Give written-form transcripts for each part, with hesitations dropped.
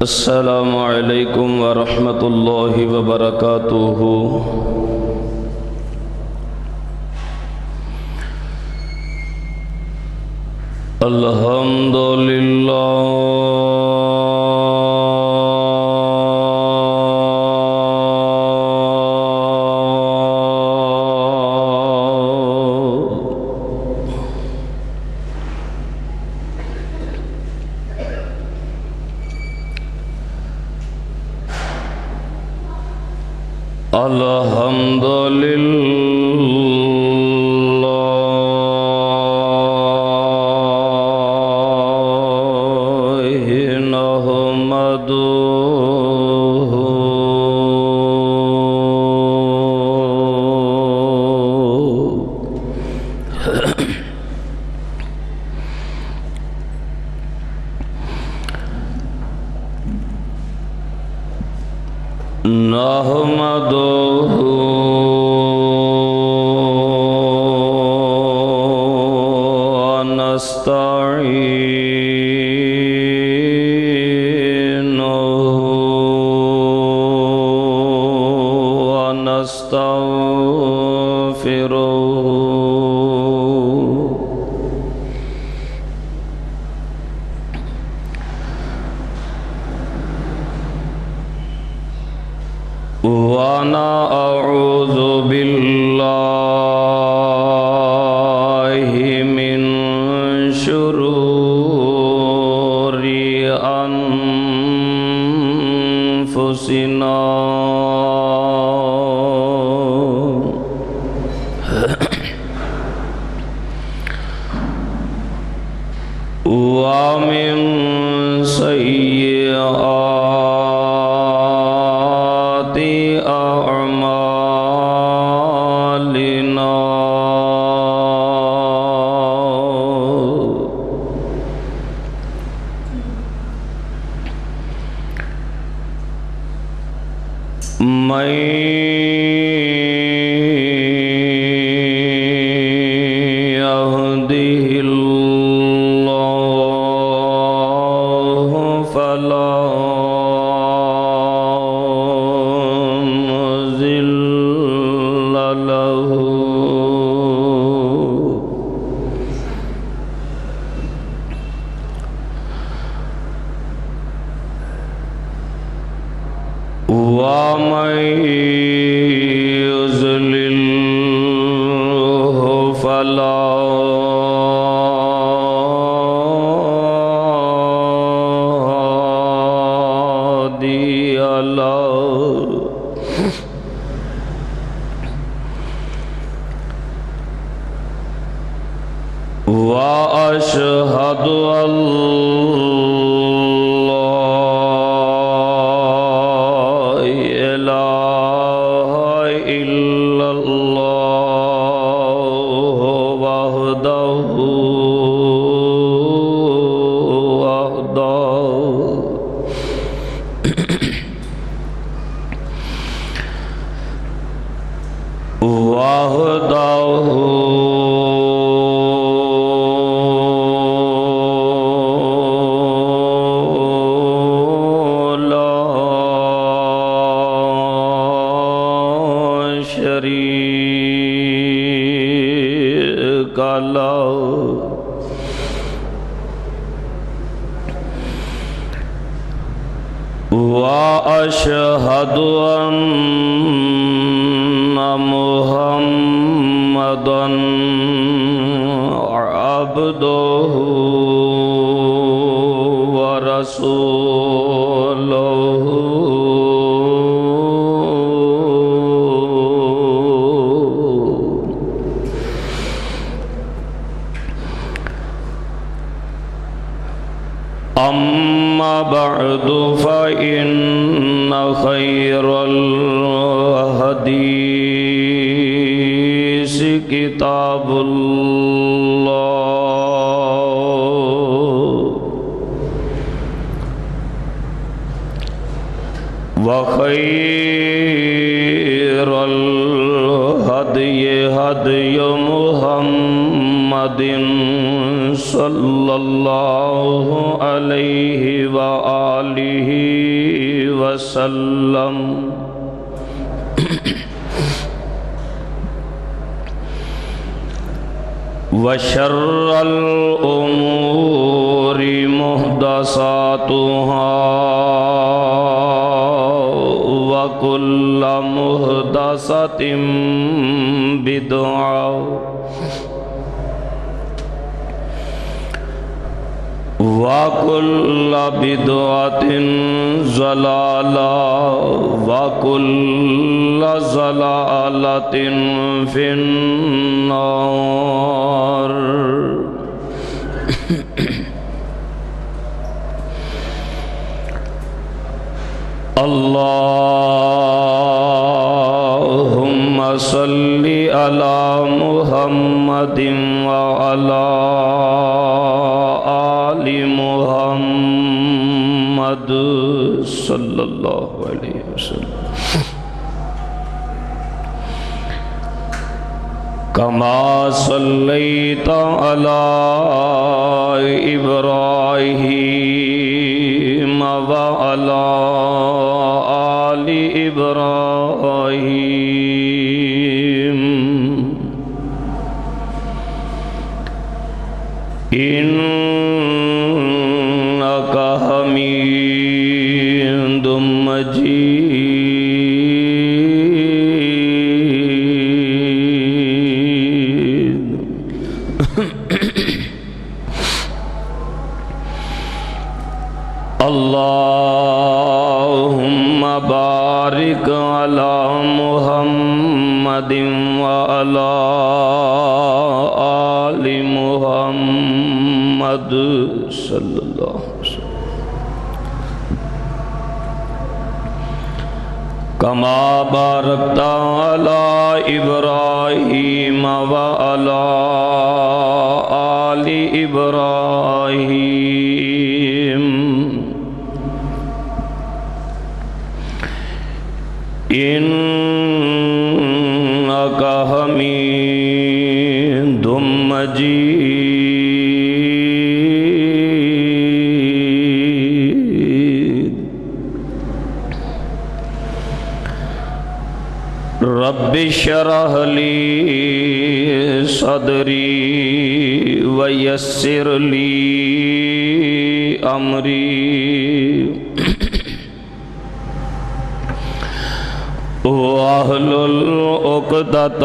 السلام علیکم ورحمۃ اللہ وبرکاتہ۔ الحمد للہ الحمد للہ نحمدہ وَنَعُوذُ بِاللَّهِ مِن شُرُورِ أَنفُسِنَا وَمِن سَيِّئَاتِ أَعْمَالِنَا مَن يَهْدِهِ اللَّهُ فَلَا مُضِلَّ لَهُ وَمَن يُضْلِلْهُ فَلَا هَادِيَ لَهُ وَأَشْهَدُ أَن شريك له وأشهد أن محمدًا عبده ورسوله أما بعد فإن خير الحديث كتاب الله وخير الهدي هدي محمد صلی اللہ علیہ وآلہ وسلم وشر الأمور محدثاتها وكل محدثة بدعة وَكُلَّ بِدْعَةٍ ضَلَالَةٍ وَكُلَّ ضَلَالَةٍ فِي النَّارِ اللهم صل على محمد وعلى آل محمد صلی اللہ علیہ وسلم كما صليت على إبراهيم وعلى آل إبراهيم إنك حميد مجيد اللهم بارك على محمد وعلى آل محمد صلی اللہ علیہ وسلم كما باركت على إبراهيم وعلى آل إبراهيم إنك حميد مجيد رب اشرح لي صدري ويسر لي أمري واحلل عقدۃ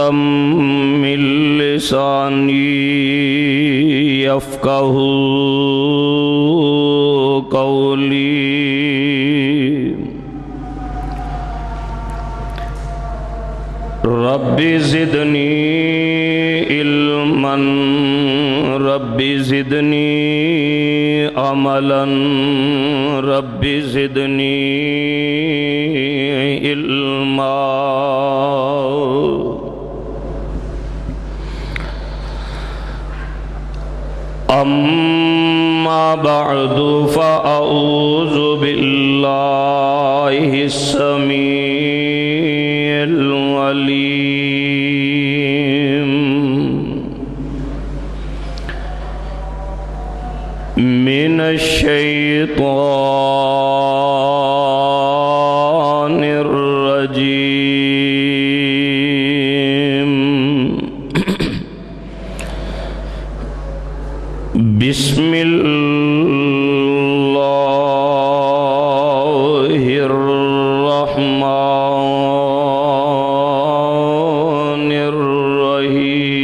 من لسانی یفقہوا قولی رب زدنی علما رب زدنی عملا رب زدنی علما اما بعد فاعوذ باللہ السمیع العلیم من الشیطان الرجیم بسم اللہ الرحمن الرحیم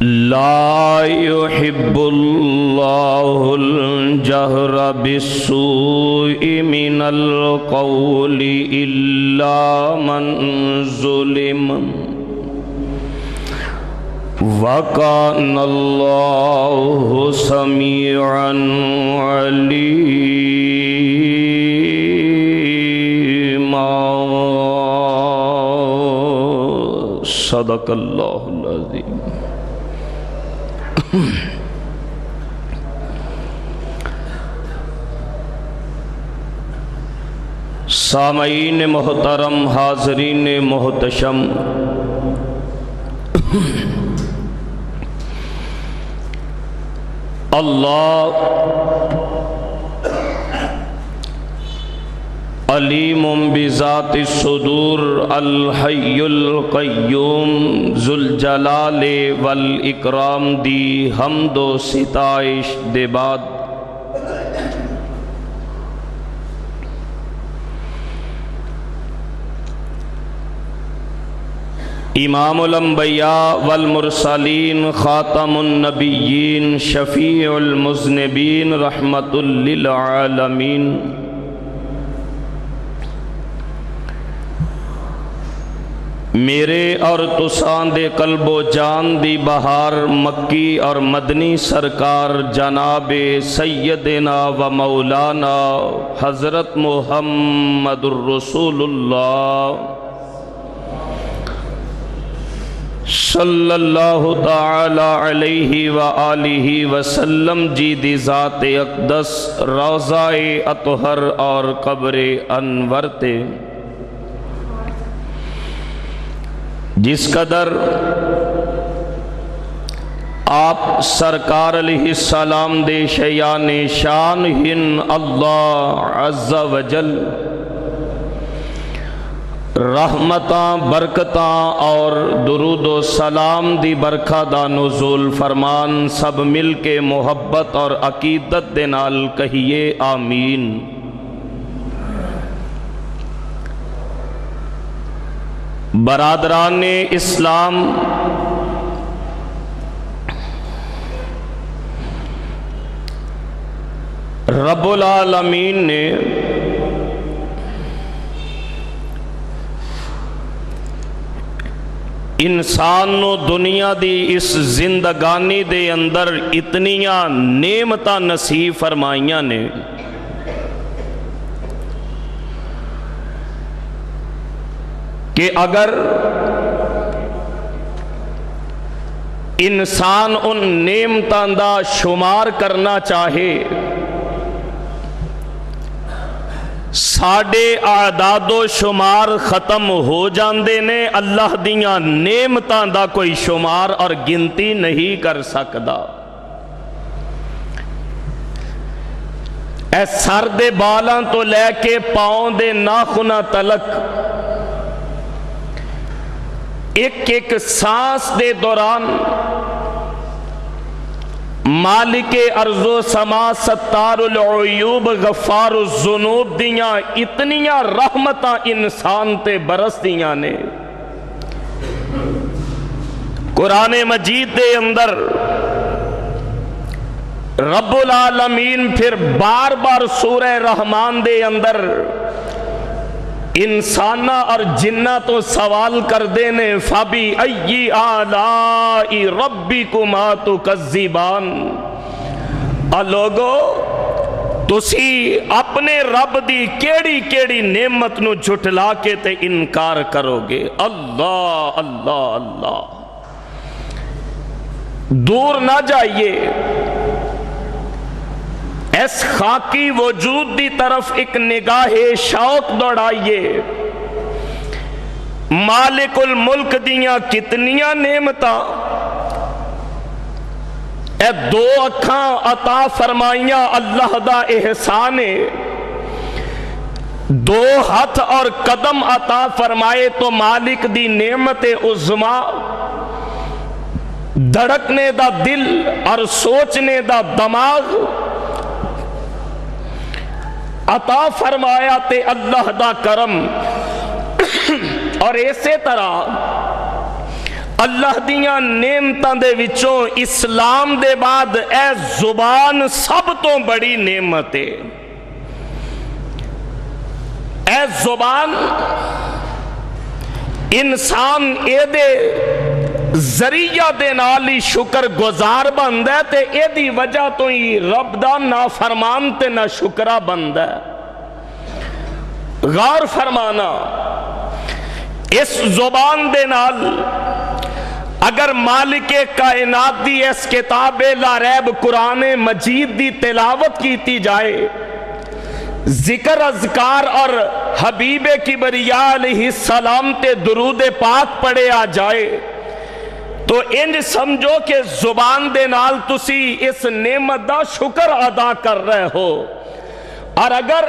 لا يحب الله الجهر بالسوء من القول إلا من ظلم وكان الله سميعا عليما صدق الله العظيم سامعین محترم، حاضرین محتشم، اللہ علیم بذات الصدور، الحی القیوم، ذوالجلال والاکرام دی حمد و ستائش دے بعد امام الانبیاء والمرسلین، خاتم النبیین، شفیع المذنبین، رحمت للعالمین، میرے اور تساں دے قلب و جان دی بہار مکی اور مدنی سرکار جناب سیدنا و مولانا حضرت محمد الرسول اللہ صلی اللہ تعالی علیہ وآلہ وسلم جی دی ذات اقدس، روضہ اطہر اور قبر انور تے جس قدر آپ سرکار علیہ السلام دے شیان شان ہن اللہ عز و جل رحمتاں، برکتاں اور درود و سلام دی برکھا دا نزول فرمان، سب مل کے محبت اور عقیدت دے نال کہیے آمین۔ برادران اسلام، رب العالمین نے انسان نو دنیا دی اس زندگانی دے اندر اتنیاں نعمتاں نصیب فرمائیاں نے کہ اگر انسان ان نعمتاں دا شمار کرنا چاہے، ساڑے اعداد و شمار ختم ہو جاندے نے، اللہ دیاں نعمتاں دا کوئی شمار اور گنتی نہیں کر سکدا۔ اے سر دے بالاں تو لے کے پاؤں دے ناخناں تلک، ایک ایک سانس دے دوران مالک ارض و سما، ستار العیوب، غفار الذنوب دیاں اتنیاں رحمتاں انسان تے برس دیاں نے۔ قرآن مجید دے اندر رب العالمین پھر بار بار سورہ رحمان دے اندر انسانہ اور جنہ تو سوال کر دینے، فَبِأَيِّ آلَاءِ رَبِّكُمَا تُكَذِّبَانِ، لوگو تسی اپنے رب دی کیڑی کیڑی نعمت نو جھٹلا کے تے انکار کرو گے۔ اللہ اللہ اللہ، دور نہ جائیے، اس خاکی وجود دی طرف ایک نگاہ شوق دوڑائیے۔ مالک الملک دیاں کتنیاں نعمتاں، اے دو اکھاں عطا فرمائیاں اللہ دا احسان ہے، دو ہاتھ اور قدم عطا فرمائے تو مالک دی نعمت عظما، دھڑکنے دا دل اور سوچنے دا دماغ عطا فرمایا تے اللہ دا کرم۔ اور اسی طرح اللہ دیاں نعمتاں دے وچوں اسلام دے بعد اے زبان سب تو بڑی نعمت ہے۔ اے زبان انسان اے دے ذریعہ دے نالی شکر گزار بند ہے تے اے دی وجہ تو ہی رب دا نافرمان تے نہ شکرہ بند ہے۔ غور فرمانا، اس زبان دے نال اگر مالک کائنات دی اس کتاب لا ریب قرآن مجید دی تلاوت کیتی جائے، ذکر اذکار اور حبیب کبریا علیہ السلام تے درود پاک پڑھے آ جائے تو انج سمجھو کہ زبان دے نال تسی اس نعمت دا شکر ادا کر رہے ہو، اور اگر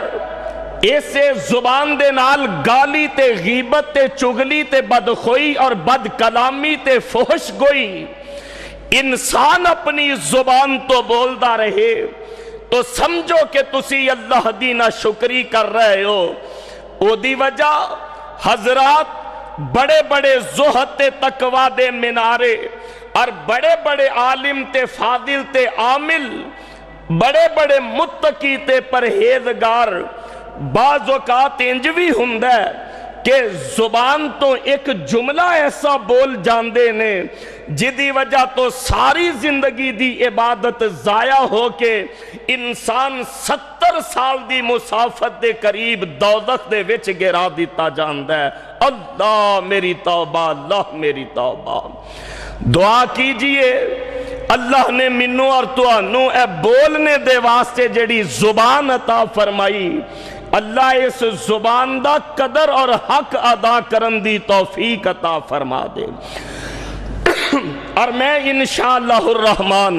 اسے زبان دے نال گالی تے غیبت تے چگلی تے بدخوئی اور بد کلامی تے فحش گوئی انسان اپنی زبان تو بولدا رہے تو سمجھو کہ تسی اللہ دی ناشکری کر رہے ہو۔ او دی وجہ حضرات بڑے بڑے زہد تے تقوی دے منارے اور بڑے بڑے عالم تے فاضل تے عامل، بڑے بڑے متقی تے پرہیزگار بعض اوقات انج وی ہوندا ہے کہ زبان تو ایک جملہ ایسا بول جاندے نے جدی وجہ تو ساری زندگی دی عبادت ضائع ہو کے انسان 70 سال دی مسافت دے قریب دوزخ دے وچ گرا دیتا جاندا ہے۔ اللہ میری توبہ، اللہ میری توبہ۔ دعا کیجئے اللہ نے منوں اور تانوں اے بولنے دے واسطے جڑی زبان عطا فرمائی، اللہ اس زبان دا قدر اور حق ادا کرن دی توفیق عطا فرما دے۔ اور میں انشاءاللہ الرحمن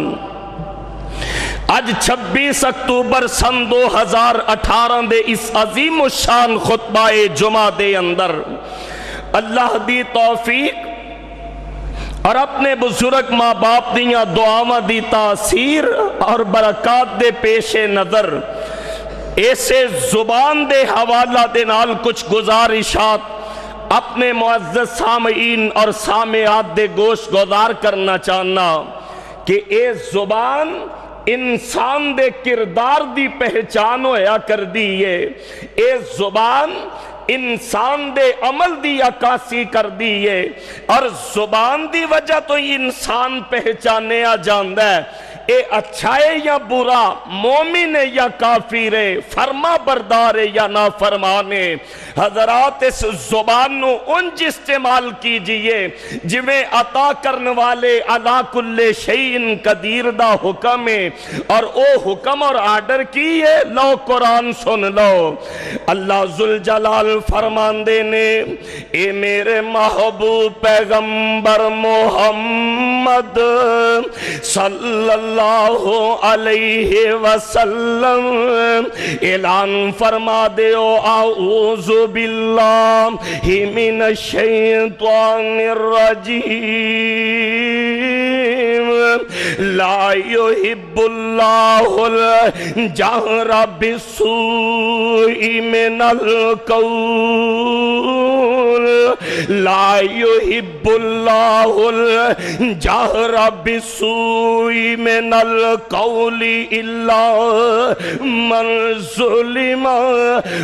آج 26 اکتوبر سن 2018 دے اس عظیم الشان خطبہ جمعہ دے اندر اللہ دی توفیق اور اپنے بزرگ ماں باپ دیاں دعاواں دی تاثیر اور برکات دے پیش نظر ایسے زبان دے حوالہ دے نال کچھ گزارشات اپنے معزز سامعین اور سامعات دے گوش گزار کرنا چاہنا کہ اے زبان انسان دے کردار دی پہچان ہویا کر دیئے، اے زبان انسان دے عمل دی عکاسی کر دیئے، اور زبان دی وجہ تو انسان پہچانے آ جاندہ ہے اے اچھا ہے یا برا، مومن ہے یا کافر ہے، فرما بردار ہے یا نافرمان ہے۔ حضرات اس زبان نو انج استعمال کیجئے جویں عطا کرن والے علا کل شیء قدیر دا حکم ہے، اور او حکم اور آرڈر کی ہے، لو قرآن سن لو۔ اللہ ذوالجلال فرماندے نے اے میرے محبوب پیغمبر محمد صلی اللہ علیہ وسلم اعلان فرما دے اعوذ باللہ من الشیطان الرجیم لا يحب اللہ الجہر بالسوء من القول لا يحب اللہ الجہر بالسوء من القول الا من ظلم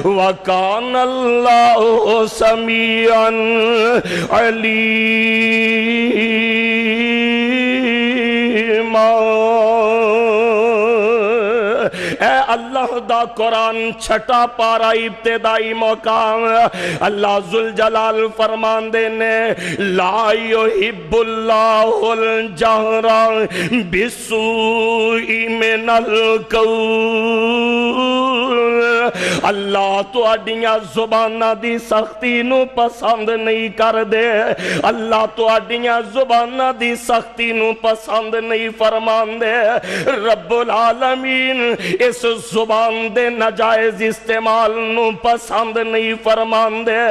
وکان اللہ سمیعا علیما۔ اے اللہ دا قرآن چھٹا پارا ابتدائی مقام، اللہ ذوالجلال فرماندے نے لا يحب اللہ الجہر بالسوء من القول، اللہ تو اڈیاں زبانہ دی سختی نو پسند نہیں کر دے، اللہ تو اڈیاں زبانہ دی سختی نو پسند نہیں فرمان دے۔ رب العالمین اس زبان دے نجائز استعمال نو پسند نہیں فرمان دے۔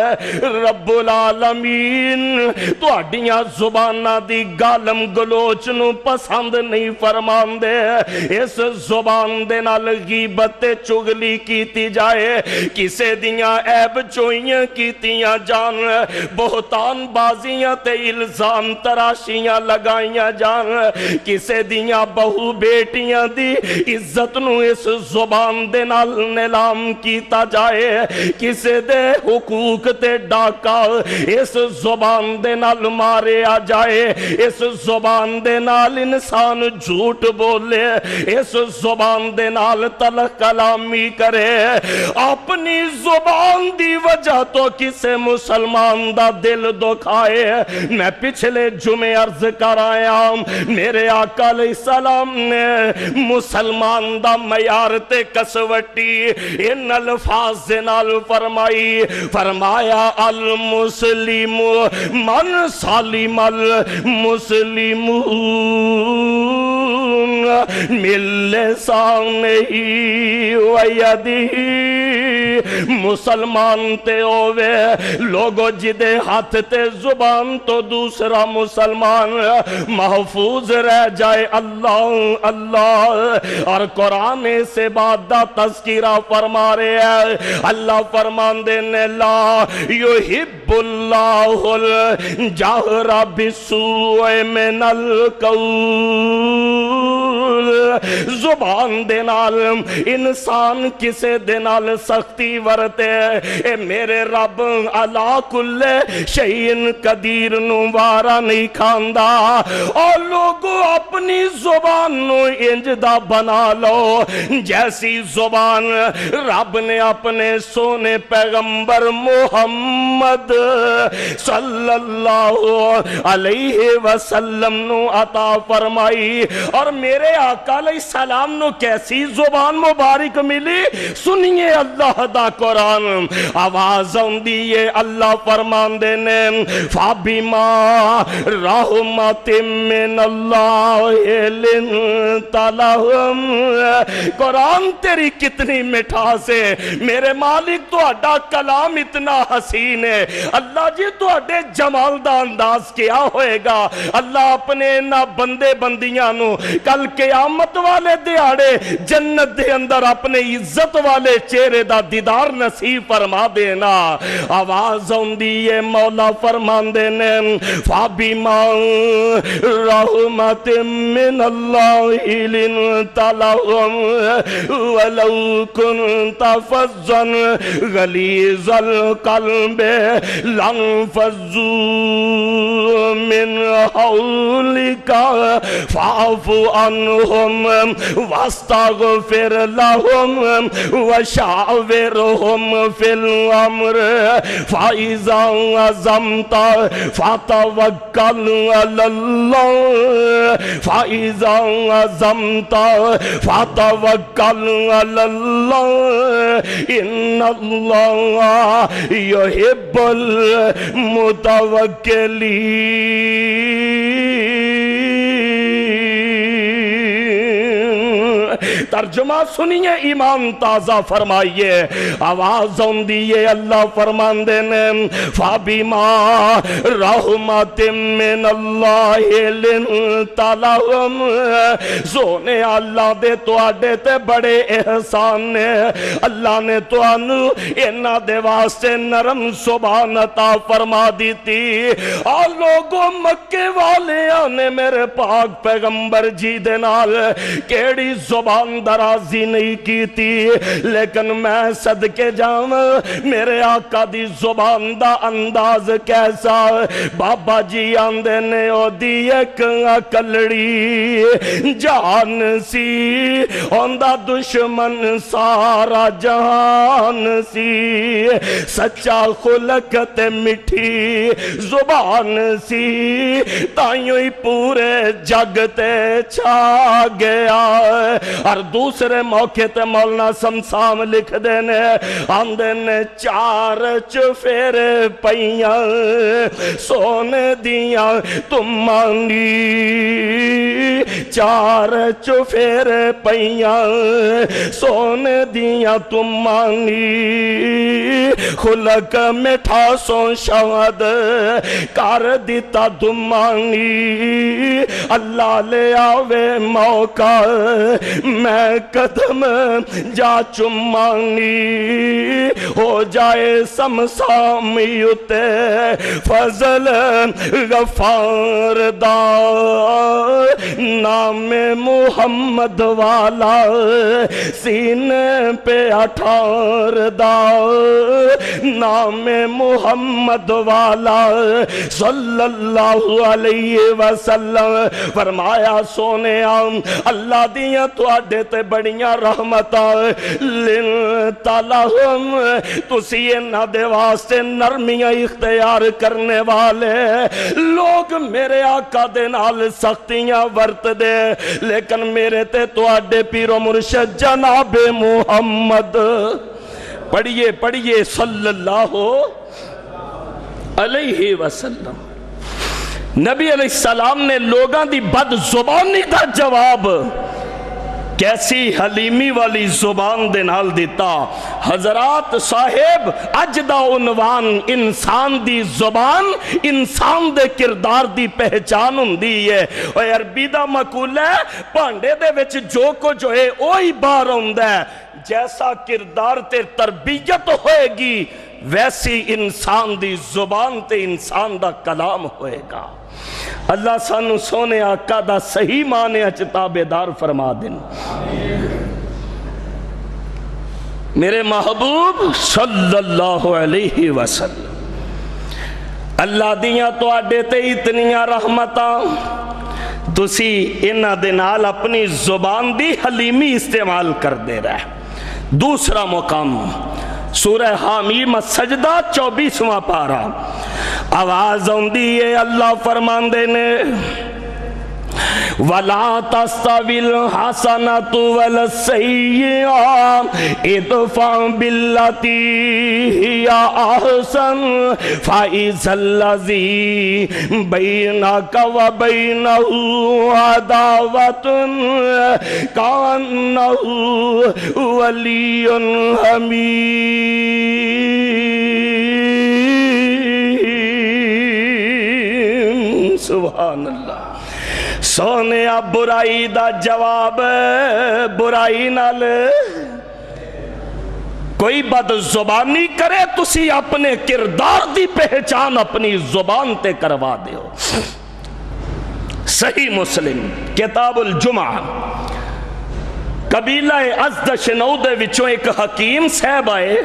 رب العالمین تو اڈیاں زبانہ دی گالم گلوچ نو پسند نہیں فرمان دے۔ اس زبان دے نال غیبت چغلی کیتی جائے، کسے دیاں عیب چوئیاں کیتیاں جان، بہتان بازیاں تے الزام تراشیاں لگائیاں جان، کسے دیاں بہو بیٹیاں دی عزت نو اس زبان دے نال نیلام کیتا جائے، کسے دے حقوق تے ڈاکا اس زبان دے نال مارے آ جائے، اس زبان دے نال انسان جھوٹ بولے، اس زبان دے نال تلخ کلامی کرے، اپنی زبان دی وجہ تو کسے مسلمان دا دل دکھائے. میں پچھلے جمعے عرض کر آیا میرے آقا علیہ السلام نے مسلمان دا معیار تے کسوٹی ان الفاظ نال فرمائی. فرمایا المسلم من سالم المسلمون من لسانہ و یدہ. مسلمان تے ہووے لوگو جدے ہاتھ تے زبان تو دوسرا مسلمان محفوظ رہ جائے. اللہ اللہ. اور قرآن سے بعد دا تذکرہ فرما رہے ہیں. اللہ فرمان دینے لا یحب اللہ الجہر بالسوء من القول. زبان دے نال انسان کسے دے نال سختی ورتے اے میرے رب علا کل شیء قدیر نو وارا نہیں کھاندا. اور لوگو اپنی زبان نو انج دا بنا لو جیسی زبان رب نے اپنے سونے پیغمبر محمد صلی اللہ علیہ وسلم نو عطا فرمائی. اور میرے آقا علیہ السلام نو کیسی زبان مبارک ملی. سنیے اللہ دا قرآن آواز آندی اللہ فرمان دینے فَبِمَا رَحْمَةٍ مِّنَ اللَّهِ لِنْتَ لَهُمْ. قرآن تیری کتنی مٹھاس ہے میرے مالک. تو اڈا کلام اتنا حسین ہے. اللہ جی تو اڈے جمال دا انداز کیا ہوئے گا. اللہ اپنے نہ بندے بندیاں نو کل قیامت والے دیاڑے جنت دے اندر اپنے عزت والے چہرے دا دیدار نصیب فرما دینا. آواز آندی ہے مولا فرمان دینے فَبِمَا رَحْمَةٍ مِّنَ اللَّهِ لِنْتَ لَهُمْ وَلَوْ كُنْتَ فَظًّا غَلِيظَ الْقَلْبِ لَانفَضُّوا مِنْ حَوْلِكَ فَاعْفُ عَنْهُمْ وَاسْتَغْفِرْ لَهُمْ وَشَاوِرْهُمْ فِي الْأَمْرِ فَإِذَا عَزَمْتَ فَتَوَكَّلْ عَلَى اللَّهِ فَإِذَا عَزَمْتَ فَتَوَكَّلْ عَلَى اللَّهِ إِنَّ اللَّهَ يُحِبُّ الْمُتَوَكِّلِينَ. ترجمہ سنیے ایمان تازہ فرمائیے. آواز آندیے اللہ فرمان دینے فَبِمَا رَحْمَةٍ مِّنَ اللَّهِ لِنْتَ لَهُمْ. سونے اللہ دے تو آڈے تے بڑے احسان نے. اللہ نے تو انو انہ دے واسطے نرم زبان عطا فرما دیتی. اور لوگوں مکے والے آنے میرے پاک پیغمبر جی دے نال کیڑی زبان درازی نہیں کی تھی. لیکن میں صدقے جاؤں میرے آقا دی زبان دا انداز کیسا. بابا جی آندے نے او دی ایک کلڑی جان سی اوندہ دشمن سارا جہان سی. سچا خلق تے مٹھی زبان سی تائیوں ہی پورے جگ تے چھا گیا. اور دوسرے موقع تے مولانا سمسام لکھ دینے آندے نے چار چفیرے پئیاں سونے دیاں تمانی. چار چفیرے پئیاں سونے دیاں تمانی. خلق مٹھا سو شاد کر دیتا دمانی. اللہ لے آوے موقع میں قدم جا چمانی. ہو جائے سمسامی اتے فضل غفار دا نام محمد والا سینے پہ اٹھار دا نام محمد والا صلی اللہ علیہ وسلم فرمایا سونے اللہ دیاں تواڈے تے بڑیاں رحمتاں لنتلہم تسی انہاں دے واسطے نرمیاں اختیار کرنے والے لوگ میرے آقا دے نال سختیاں ورت دے لیکن میرے تے تواڈے پیر و مرشد جناب محمد پڑھیے پڑھیے صلی اللہ علیہ وسلم نبی علیہ السلام نے لوگاں دی بد زبانی دا جواب کیسی حلیمی والی زبان دے نال دیتا حضرات صاحب اج دا عنوان انسان دی زبان انسان دے کردار دی پہچان ہوندی ہے اور عربی دا مقول ہے پانڈے دے وچ جو کو جو ہے اوہی باہر ہوندا ہے جیسا کردار تے تربیت ہوئے گی ویسی انسان دی زبان تے انسان دا کلام ہوئے گا اللہ سانو سونے آقا دا صحیح معنی اچ تابعدار فرما دیں میرے محبوب صلی اللہ علیہ وسلم اللہ دیاں تو آڈے تے اتنیاں رحمتاں تسی انہاں دے نال اپنی زبان دی حلیمی استعمال کر دے رہے دوسرا مقام سورہ حامیم السجدہ 24واں پارہ آواز ہوندی ہے اللہ فرماندے نے وَلَا تَسْتَوِي الْحَسَنَةُ وَلَا السَّيِّئَةُ ادْفَعْ بِالَّتِي هِيَ أَحْسَنُ فَإِذَا الَّذِي بَيْنَكَ وَبَيْنَهُ عَدَاوَةٌ كَأَنَّهُ وَلِيٌّ حَمِيمٌ سبحان اللہ سونے برائی دا جواب برائی نال کوئی بد زبانی کرے تسی اپنے کردار دی پہچان اپنی زبان تے کروا دیو صحیح مسلم کتاب الجمعہ قبیلہ ازد شنود وچوں ایک حکیم صاحب آئے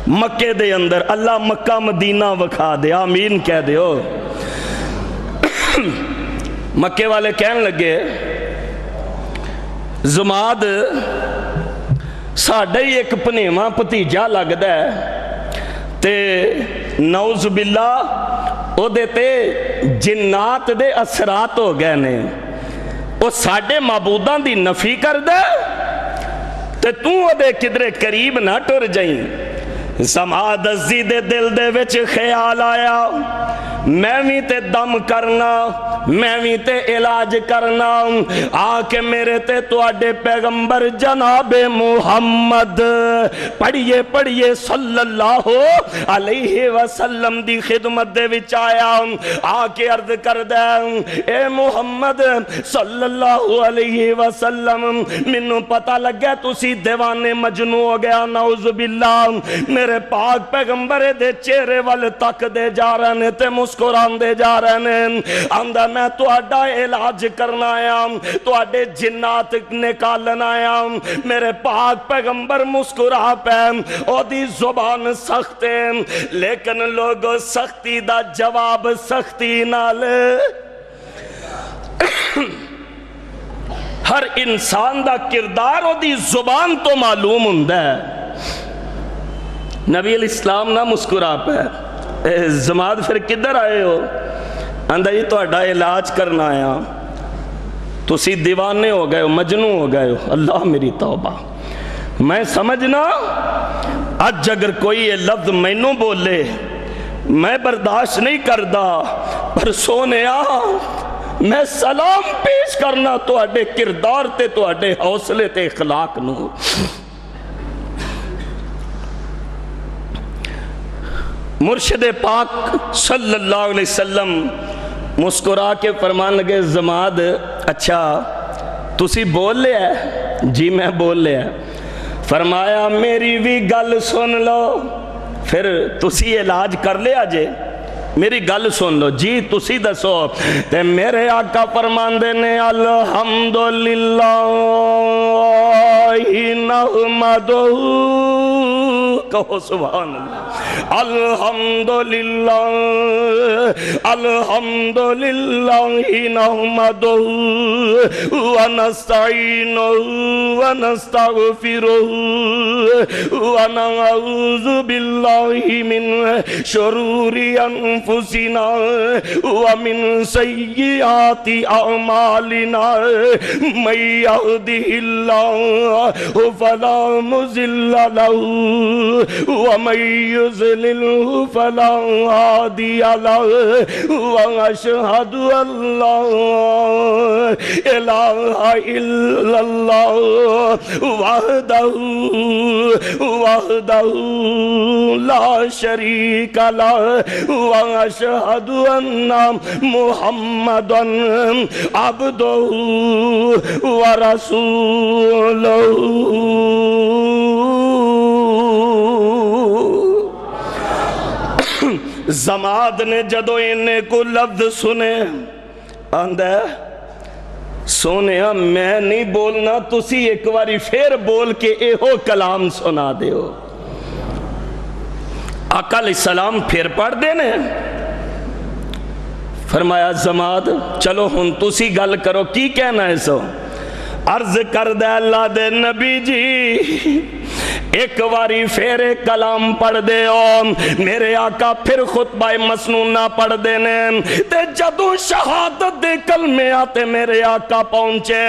مکے دے اندر اللہ مکہ مدینہ وکھا دے آمین کہہ دیو مکے والے کہنے لگے زماد ساڑھے ایک پنیمہ پتیجہ لگ دا ہے تے نعوذ باللہ او دیتے جنات دے اثرات ہو گئے نے او ساڑھے معبودان دی نفی کر دے تے تو او دے کدرے قریب نہ ٹر جائیں زماد ازی دے دل دے وچ خیال آیا میں بھی تے دم کرنا میں بھی تے علاج کرنا آکے میرے تے تو آڈے پیغمبر جناب محمد پڑھئے پڑھئے صلی اللہ علیہ وسلم دی خدمت دے وچ آیا آکے عرض کر دے اے محمد صلی اللہ علیہ وسلم منو پتہ لگ گیا تسی دیوانے مجنو ہو گیا نعوذ باللہ میرے پاک پیغمبر دے چہرے والے تک دے جا رہے تے مسکران دے جا رہے آندہ میں تو آڈا علاج کرنا آیا تو آڈے جنات نکالنا آیا میرے پاک پیغمبر مسکرا پہ او دی زبان سخت ہے لیکن لوگوں سختی دا جواب سختی نال ہر انسان دا کردار او دی زبان تو معلوم ہوندہ ہے نبی علیہ السلام نہ مسکرا پہ زماد پھر کدھر آئے ہو اندھا یہ تو اڈا علاج کرنا آیا تسی دیوانے ہو گئے ہو مجنو ہو گئے ہو اللہ میری توبہ میں سمجھنا آج اگر کوئی یہ لفظ مینوں بولے میں برداشت نہیں کردا پر سونے میں سلام پیش کرنا تو اڈے کردار تے تو اڈے حوصلے تے اخلاق نو مرشد پاک صلی اللہ علیہ وسلم مسکرا کے فرمان لگے زماد اچھا تسی بول لے ہے جی میں بول لے ہے فرمایا میری بھی گل سن لو پھر تسی علاج کر لے آجے میری گل سن لو جی تسی دسو تے میرے آقا فرماندے نے الحمدللہ نحمدہ کہو سبحان اللہ الحمدللہ الحمدللہ نحمدہ ونستعینہ ونستغفرہ ونعوذ باللہ من شرور انفسنا ومن سیئات اعمالنا من یہدہ اللہ فلا مضل لہ ومن يضلل فلا هادي له واشهد ان لا اله الا الله وحده لا شريك له واشهد ان محمدا عبده ورسوله زماد نے جدو انہیں کو لفظ سنے آندہ سونے میں نہیں بولنا تسی ایک واری پھر بول کے اے ہو کلام سنا دے ہو آقا علیہ السلام پھر پڑھ دینے فرمایا زماد چلو ہن تسی گل کرو کی کہنا ہے سو عرض کر دے اللہ دے نبی جی ایک واری پھر کلام پڑھ دے ہو میرے آقا پھر خطبہ مسنونہ پڑھ دینے تے جدو شہادت دے کلمے آتے میرے آقا پہنچے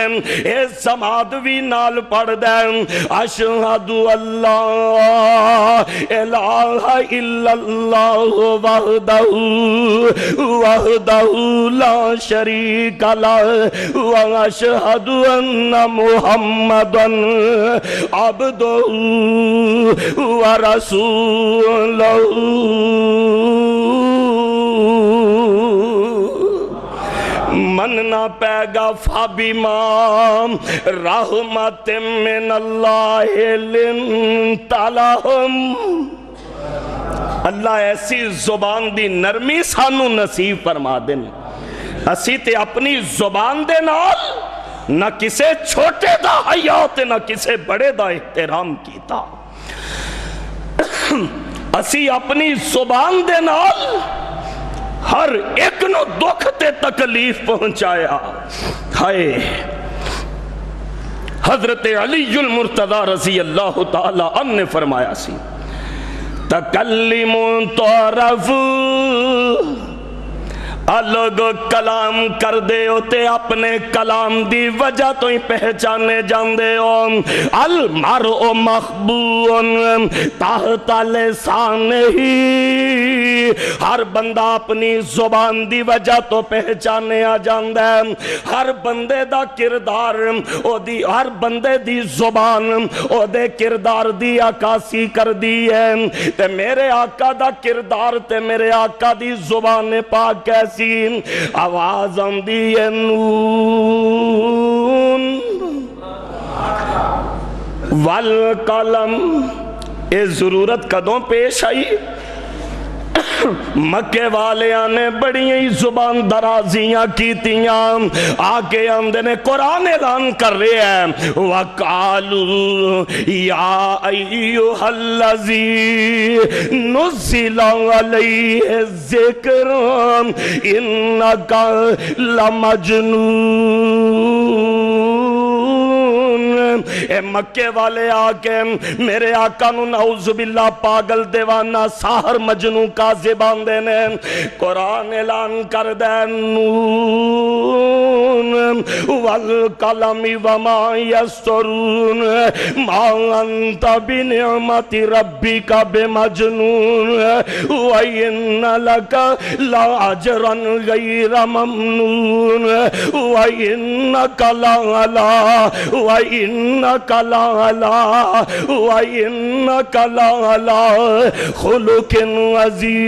اے سمادوی نال پڑھ دے اشہد اللہ الہ الا اللہ وحدہ لا شریک لہ واشہد ان محمدا عبدہ ورسولہ من نہ پیگا فابیمام رحمت من اللہ لنتلہم اللہ ایسی زبان دی نرمی سانو نصیب فرما دن اسی تے اپنی زبان دے نال نہ کسے چھوٹے دا حیات نہ کسے بڑے دا احترام کیتا اسی اپنی زبان دے نال ہر ایک نو دکھ تے تکلیف پہنچایا ہائے حضرت علی المرتضی رضی اللہ تعالی عنہ نے فرمایا سی تکلم طرف لوگ کلام کر دے ہوتے اپنے کلام دی وجہ تو ہی پہچانے جان دے ہو المرء مخبون تحت لسان ہی ہر بندہ اپنی زبان دی وجہ تو پہچانے آ جان دے ہر بندے دا کردار ہر بندے دی زبان او دے کردار دی عکاسی کر دی ہے تے میرے آقا دا کردار تے میرے آقا دی زبان پاک کیسی آواز آندی ہے نون والقلم اے ضرورت کدوں پیش آئی مکے والے آنے بڑی ہی زبان درازیاں کیتیاں آگے آندے نے قرآن اعلان کر رہے ہیں وَقَالُوا يَا أَيُّهَا الَّذِي نُزِّلَ عَلَيْهِ الذِّكْرُ إِنَّكَ لَمَجْنُونَ اے مکے والے آکے میرے آقا نو نعوذ باللہ پاگل دیوانہ ساہر مجنون کاذبان دینے قرآن اعلان کر دے نون والقلم وما یسطرون ما انت بنعمت ربک بمجنون وَإِنَّ لَكَ لَأَجْرًا غَيْرَ مَمْنُونَ وَإِنَّكَ لَعَلَى خُلُقٍ عَظِيمٍ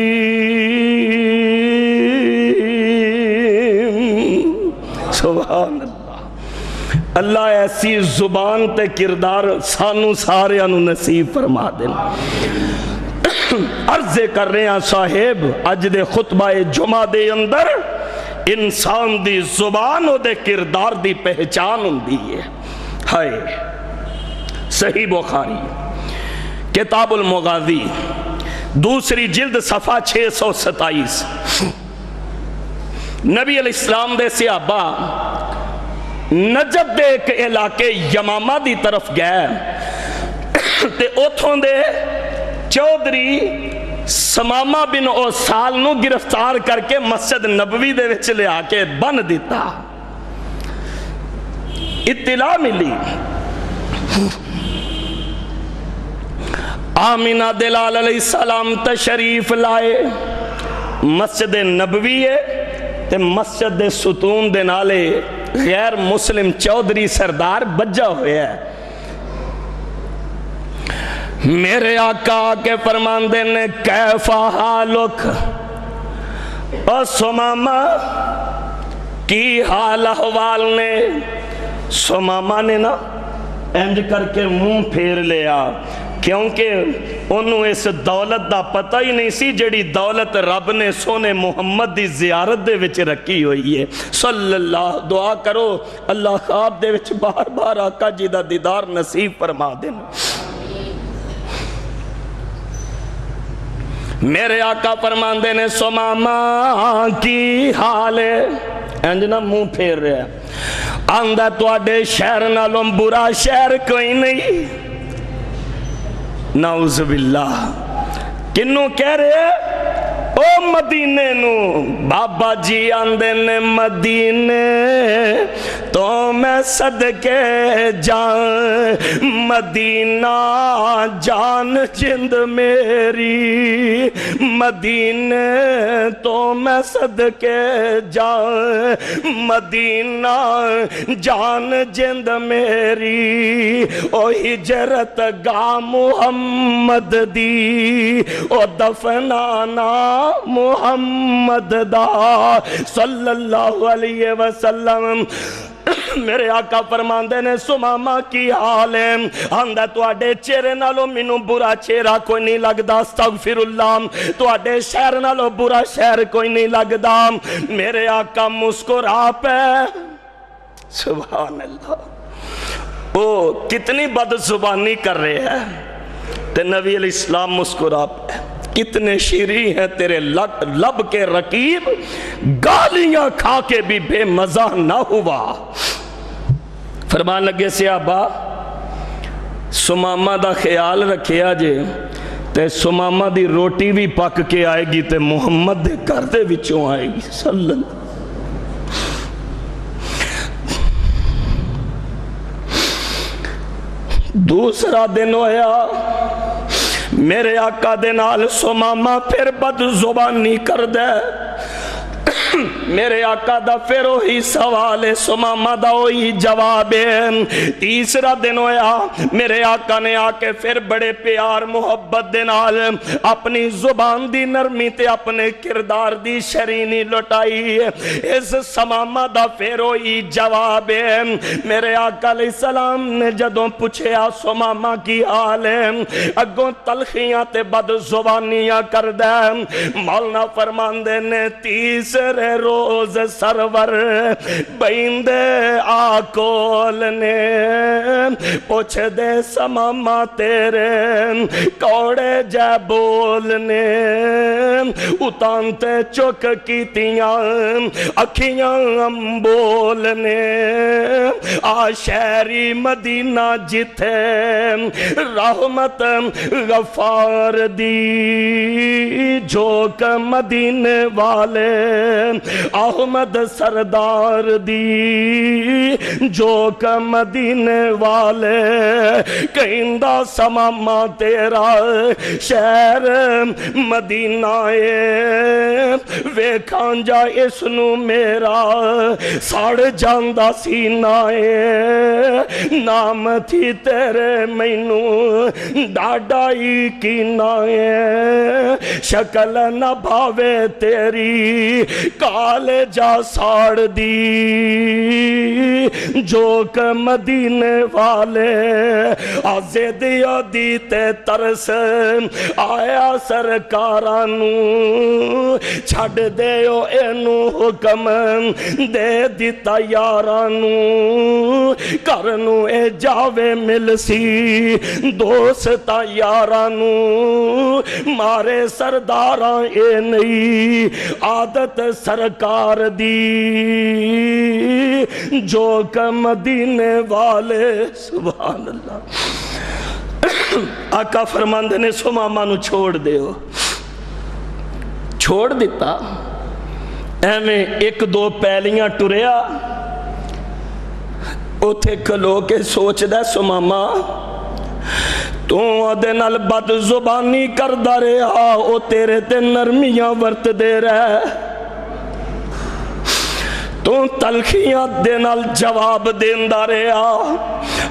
سبحان اللہ اللہ ایسی زبان تے کردار سانو سارے انو نصیب فرما دیں عرض کر رہے ہیں صاحب اج دے خطبہ جمعہ دے اندر انسان دی زبان و دے کردار دی پہچان ہوندی ہے. ہائے صحیح بخاری کتاب المغازی دوسری جلد صفحہ 627. نبی علیہ السلام دے صحابہ نجد دے ایک علاقے یمامہ دی طرف گئے تے اتھوں دے چودھری سمامہ بن اوسال نو گرفتار کر کے مسجد نبوی دے وچ لے آکے بن دیتا. اطلاع ملی آمینہ دلال علیہ السلام تشریف لائے. مسجد نبوی ہے تے مسجد دے ستون دے نالے غیر مسلم چودھری سردار بجا ہوئے ہے. میرے آقا کے فرماندے نے کیفا حالک او سمامہ کی حال احوال نے. سمامہ نے نا انج کر کے منہ پھیر لیا کیونکہ انہوں اس دولت دا پتہ ہی نہیں سی جڑی دولت رب نے سونے محمد دی زیارت دے وچ رکھی ہوئی ہے صلی اللہ. دعا کرو اللہ خواب دے وچ بار بار آقا جی دا دیدار نصیب فرما دینا. میرے آقا فرماندے نے سمامہ کی حال ہے انجنا منہ پھیر رہے ہیں آندہ تواڈے شہر نالوں برا شہر کوئی نہیں. نعوذ باللہ کنوں کہہ رہے او مدینے نو. بابا جی آندے نے مدینے تو میں صدقے جان مدینہ جان جند میری. مدینے تو میں صدقے جان مدینہ جان جند میری. او ہجرت گاہ محمد دی او دفنانا محمد دا صلی اللہ علیہ وسلم. میرے آقا فرماندے نے سمامہ کی حال ہے آندہ تواڈے چہرے نالو مینوں برا چہرہ کوئی نہیں لگدا. استغفر اللہ تواڈے شہر نالو برا شہر کوئی نہیں لگدا. میرے آقا مسکرا پہ سبحان اللہ او کتنی بد زبانی کر رہے ہیں تے نبی علیہ السلام مسکرا پہ کتنے شیریں ہیں تیرے لب کے رقیب گالیاں کھا کے بھی بے مزہ نہ ہوا. فرمان لگے صحابہ سمامہ دا خیال رکھیا جے تے سمامہ دی روٹی بھی پک کے آئے گی تے محمد دے گھر دے وچوں آئے گی صلی اللہ. دوسرا دن ہویا میرے آقا دے نال سمامہ پھر بد زبانی کر دے. میرے آقا دا پھر وہی سوال ہے سمامہ دا وہی جواب ہے. تیسرا دن ہویا میرے آقا نے آ کے پھر بڑے پیار محبت دے نال اپنی زبان دی نرمی تے اپنے کردار دی شرینی لٹائی. اس سمامہ دا پھر وہی جواب ہے. میرے آقا علیہ السلام نے جدوں پوچھیا سمامہ کی حال ہے اگوں تلخیاں تے بد زبانیاں کر دے. مولانا فرماندے نے تیسرے روز سرور بیندے آکول نے پوچھ دے سمامہ تیرے کوڑے جے بولنے. اتانتے چک کیتیاں اکھیاں بولنے. آ شہری مدینہ جتھے رحمت غفار دی جھوک مدینے والے احمد سردار دی جھوک مدینے والے. کہندہ سمامہ تیرا شہر مدینہ ہے ویکھاں جا اس نو میرا ساڑ جاندہ سینہ ہے. نام تھی تیرے مینو ڈاڈائی کی نائے شکل نہ بھاوے تیری کالے جا ساڑ دی جو کہ مدینے والے آزیدیو دیتے ترس آیا سرکارانو چھڑ دیو اینو حکم دے دیتا یارانو کرنو اے جاوے ملسی دوستا یارانو مارے سرداراں اے نئی عادت سرکار دی جو کہ مدینے والے سبحان اللہ آقا فرماندے نے سماما نو چھوڑ دیو چھوڑ دیتا ایویں ایک دو پہلیاں ٹریا اوتھے کھلو کے سوچ دے سماما تو آدھے نال بد زبانی کر دا رہا او تیرے تے نرمیاں ورت دے رہا تو تلخیاں دے نال جواب دین دا رہا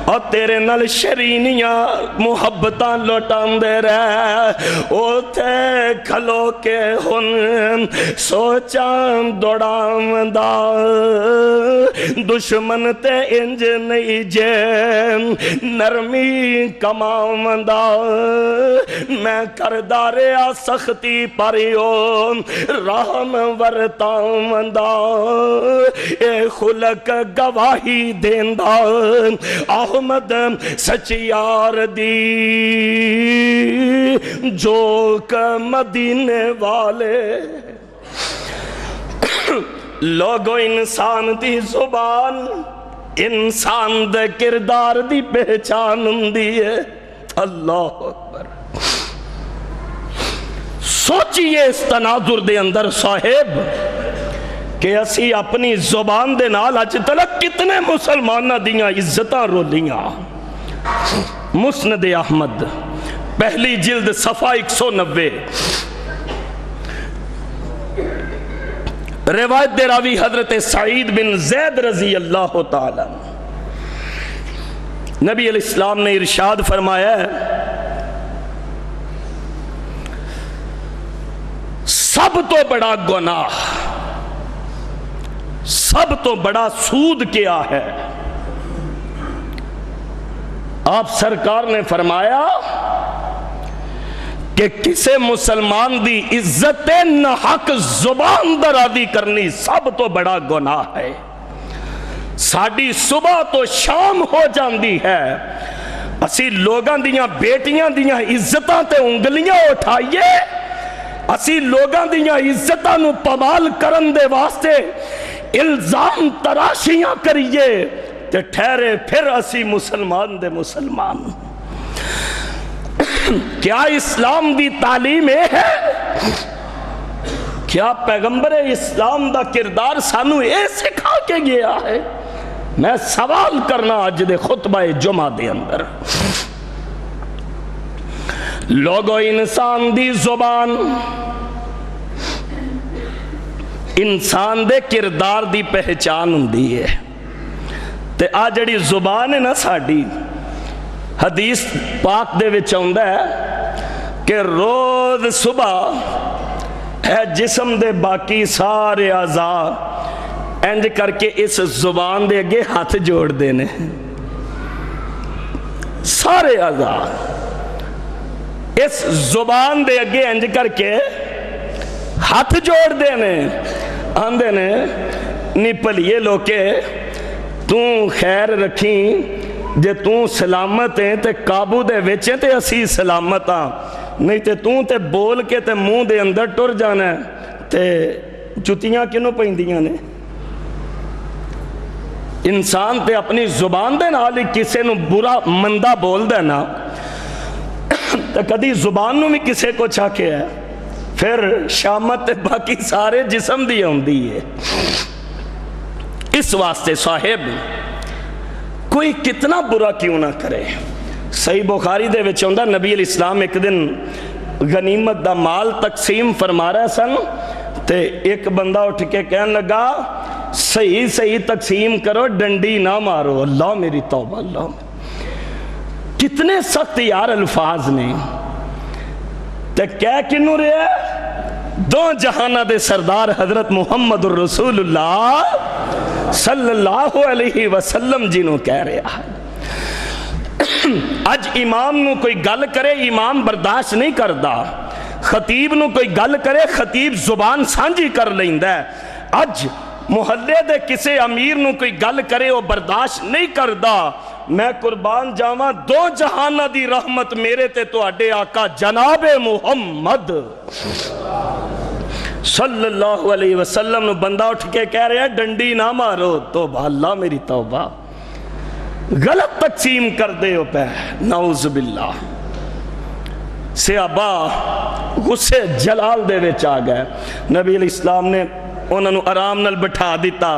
اور تیرے نال شرینیاں محبتاں لوٹان دے رہا او تے کھلو کے ہن سوچاں دوڑام دا دشمن تے انج نہیں جے نرمی کمام دا میں کرداریا سختی پریو رحم ورتام دا اے خلق گواہی دیندہ احمد سچیار دی جو کہ مدینے والے لوگو انسان دی زبان انسان دے کردار دی پہچان ہندی ہے اللہ اکبر سوچئے اس تناظر دے اندر صاحب کہ اسی اپنی زبان دے نال اج تلک کتنے مسلمانہ دیاں عزتاں رولیاں مسند احمد پہلی جلد صفحہ 190 روایت دے راوی حضرت سعید بن زید رضی اللہ تعالی نبی علیہ السلام نے ارشاد فرمایا ہے سب تو بڑا گناہ سب تو بڑا سود کیا ہے آپ سرکار نے فرمایا کہ کسے مسلمان دی عزت نحق زبان درازی کرنی سب تو بڑا گناہ ہے ساڑی صبح تو شام ہو جاندی ہے اسی لوگاں دیاں بیٹیاں دیاں عزتاں تے انگلیاں اٹھائیے اسی لوگاں دیاں عزتاں نو پمال کرن دے واسطے الزام تراشیاں کریے تے ٹھہرے پھر اسی مسلمان دے مسلمان کیا اسلام دی تعلیم ہے کیا پیغمبر اسلام دا کردار سانو اے سکھا کے گیا ہے میں سوال کرنا آج دے خطبہ جمعہ دے اندر لوگو انسان دی زبان انسان دے کردار دی پہچان ہوندی ہے تے آ جڑی زبان ہے نا ساڑی حدیث پاک دے وچ آندا ہے کہ روز صبح ہے جسم دے باقی سارے اعضاء انج کر کے اس زبان دے اگے ہاتھ جوڑ دینے سارے اعضاء اس زبان دے اگے انج کر کے ہاتھ جوڑ دینے آندے نے نی پلیے لوکے توں خیر رکھیں جے توں سلامت ہیں تے قابو دے وچیں تے اسی سلامت ہاں نہیں تے توں تے بول کے تے منہ دے اندر ٹر جانا ہے تے جتیاں کنوں پہندیاں نے انسان تے اپنی زبان دے نال کسے نو برا مندہ بول دینا تے کدی زبان نو بھی کسے کو چھاکے ہے پھر شامت باقی سارے جسم دی ہوندی ہے اس واسطے صاحب کوئی کتنا برا کیوں نہ کرے صحیح بخاری دے وچ ہوندا نبی علیہ السلام ایک دن غنیمت دا مال تقسیم فرما رہے سن تے ایک بندہ اٹھ کے کہنے لگا صحیح صحیح تقسیم کرو ڈنڈی نہ مارو اللہ میری توبہ اللہ کتنے سخت یار الفاظ نے تے کہہ کنوں رہے دو جہانہ دے سردار حضرت محمد الرسول اللہ صلی اللہ علیہ وسلم جنہوں کہہ رہا ہے۔ اج امام نو کوئی گل کرے امام برداشت نہیں کردا، خطیب نو کوئی گل کرے خطیب زبان سانجی کر لیندا ہے۔ اج محلے دے کسے امیر نو کوئی گل کرے وہ برداشت نہیں کردا۔ میں قربان جاواں دو جہانہ دی رحمت میرے تے تو اڈے آقا جناب محمد صلی اللہ علیہ وسلم نو بندہ اٹھ کے کہہ رہے ہیں ڈنڈی نہ مارو، توبہ اللہ میری توبہ، غلط تقسیم کر دے ہو پہ، نعوذ باللہ۔ صحابہ غصے جلال دے وچ آ گئے، نبی علیہ السلام نے انہوں نے آرام نال بٹھا دیتا،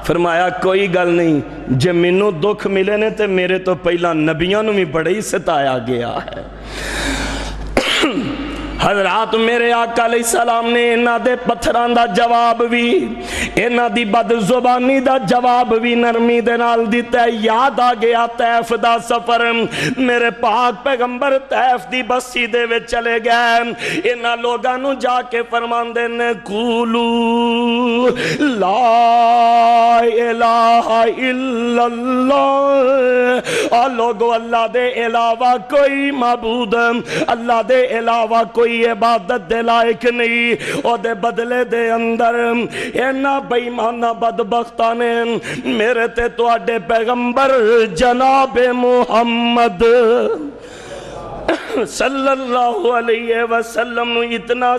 فرمایا کوئی گل نہیں، جے مینوں دکھ ملے نے تے میرے تو پہلا نبیوں نے بھی بڑے ہی ستایا گیا ہے۔ حضرات میرے آقا علیہ السلام نے انہاں دے پتھران دا جواب بھی، انہاں دی بد زبانی دا جواب بھی نرمی دے نال دیتا ہے۔ یاد آ گیا طیف دا سفر، میرے پاک پیغمبر طیف دی بستی دے وچ چلے گئے، انہاں لوگاں نو جا کے فرماندے نے قولو لا الہ الا اللہ، آ لوگو اللہ دے علاوہ کوئی معبود، اللہ دے علاوہ کوئی عبادت دے لائق نہیں، او دے بدلے دے اندر اینا بیمانہ بدبختہ نے میرے تے تو اڈے پیغمبر جناب محمد صلی اللہ علیہ وسلم اتنا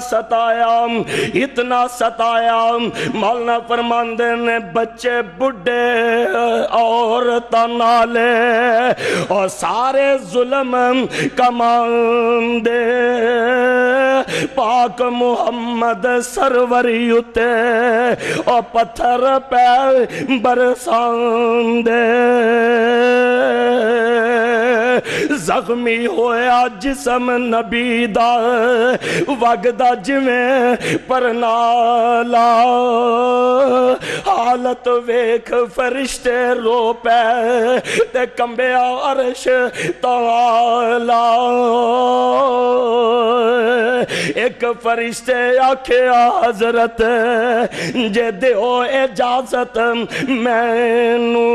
ستایا، مولانا فرماندے نے بچے بڑھے عورت نالے اور سارے ظلم کماندے پاک محمد سروری اتے اور پتھر پہ برساندے، زخمی ہویا جسم نبی دا وگدا جویں پرنالا، حالت ویکھ فرشتے رو پے تے کمبیا عرش تعالی، ایک فرشتے آکھیا حضرت جے دیو اجازت میں نو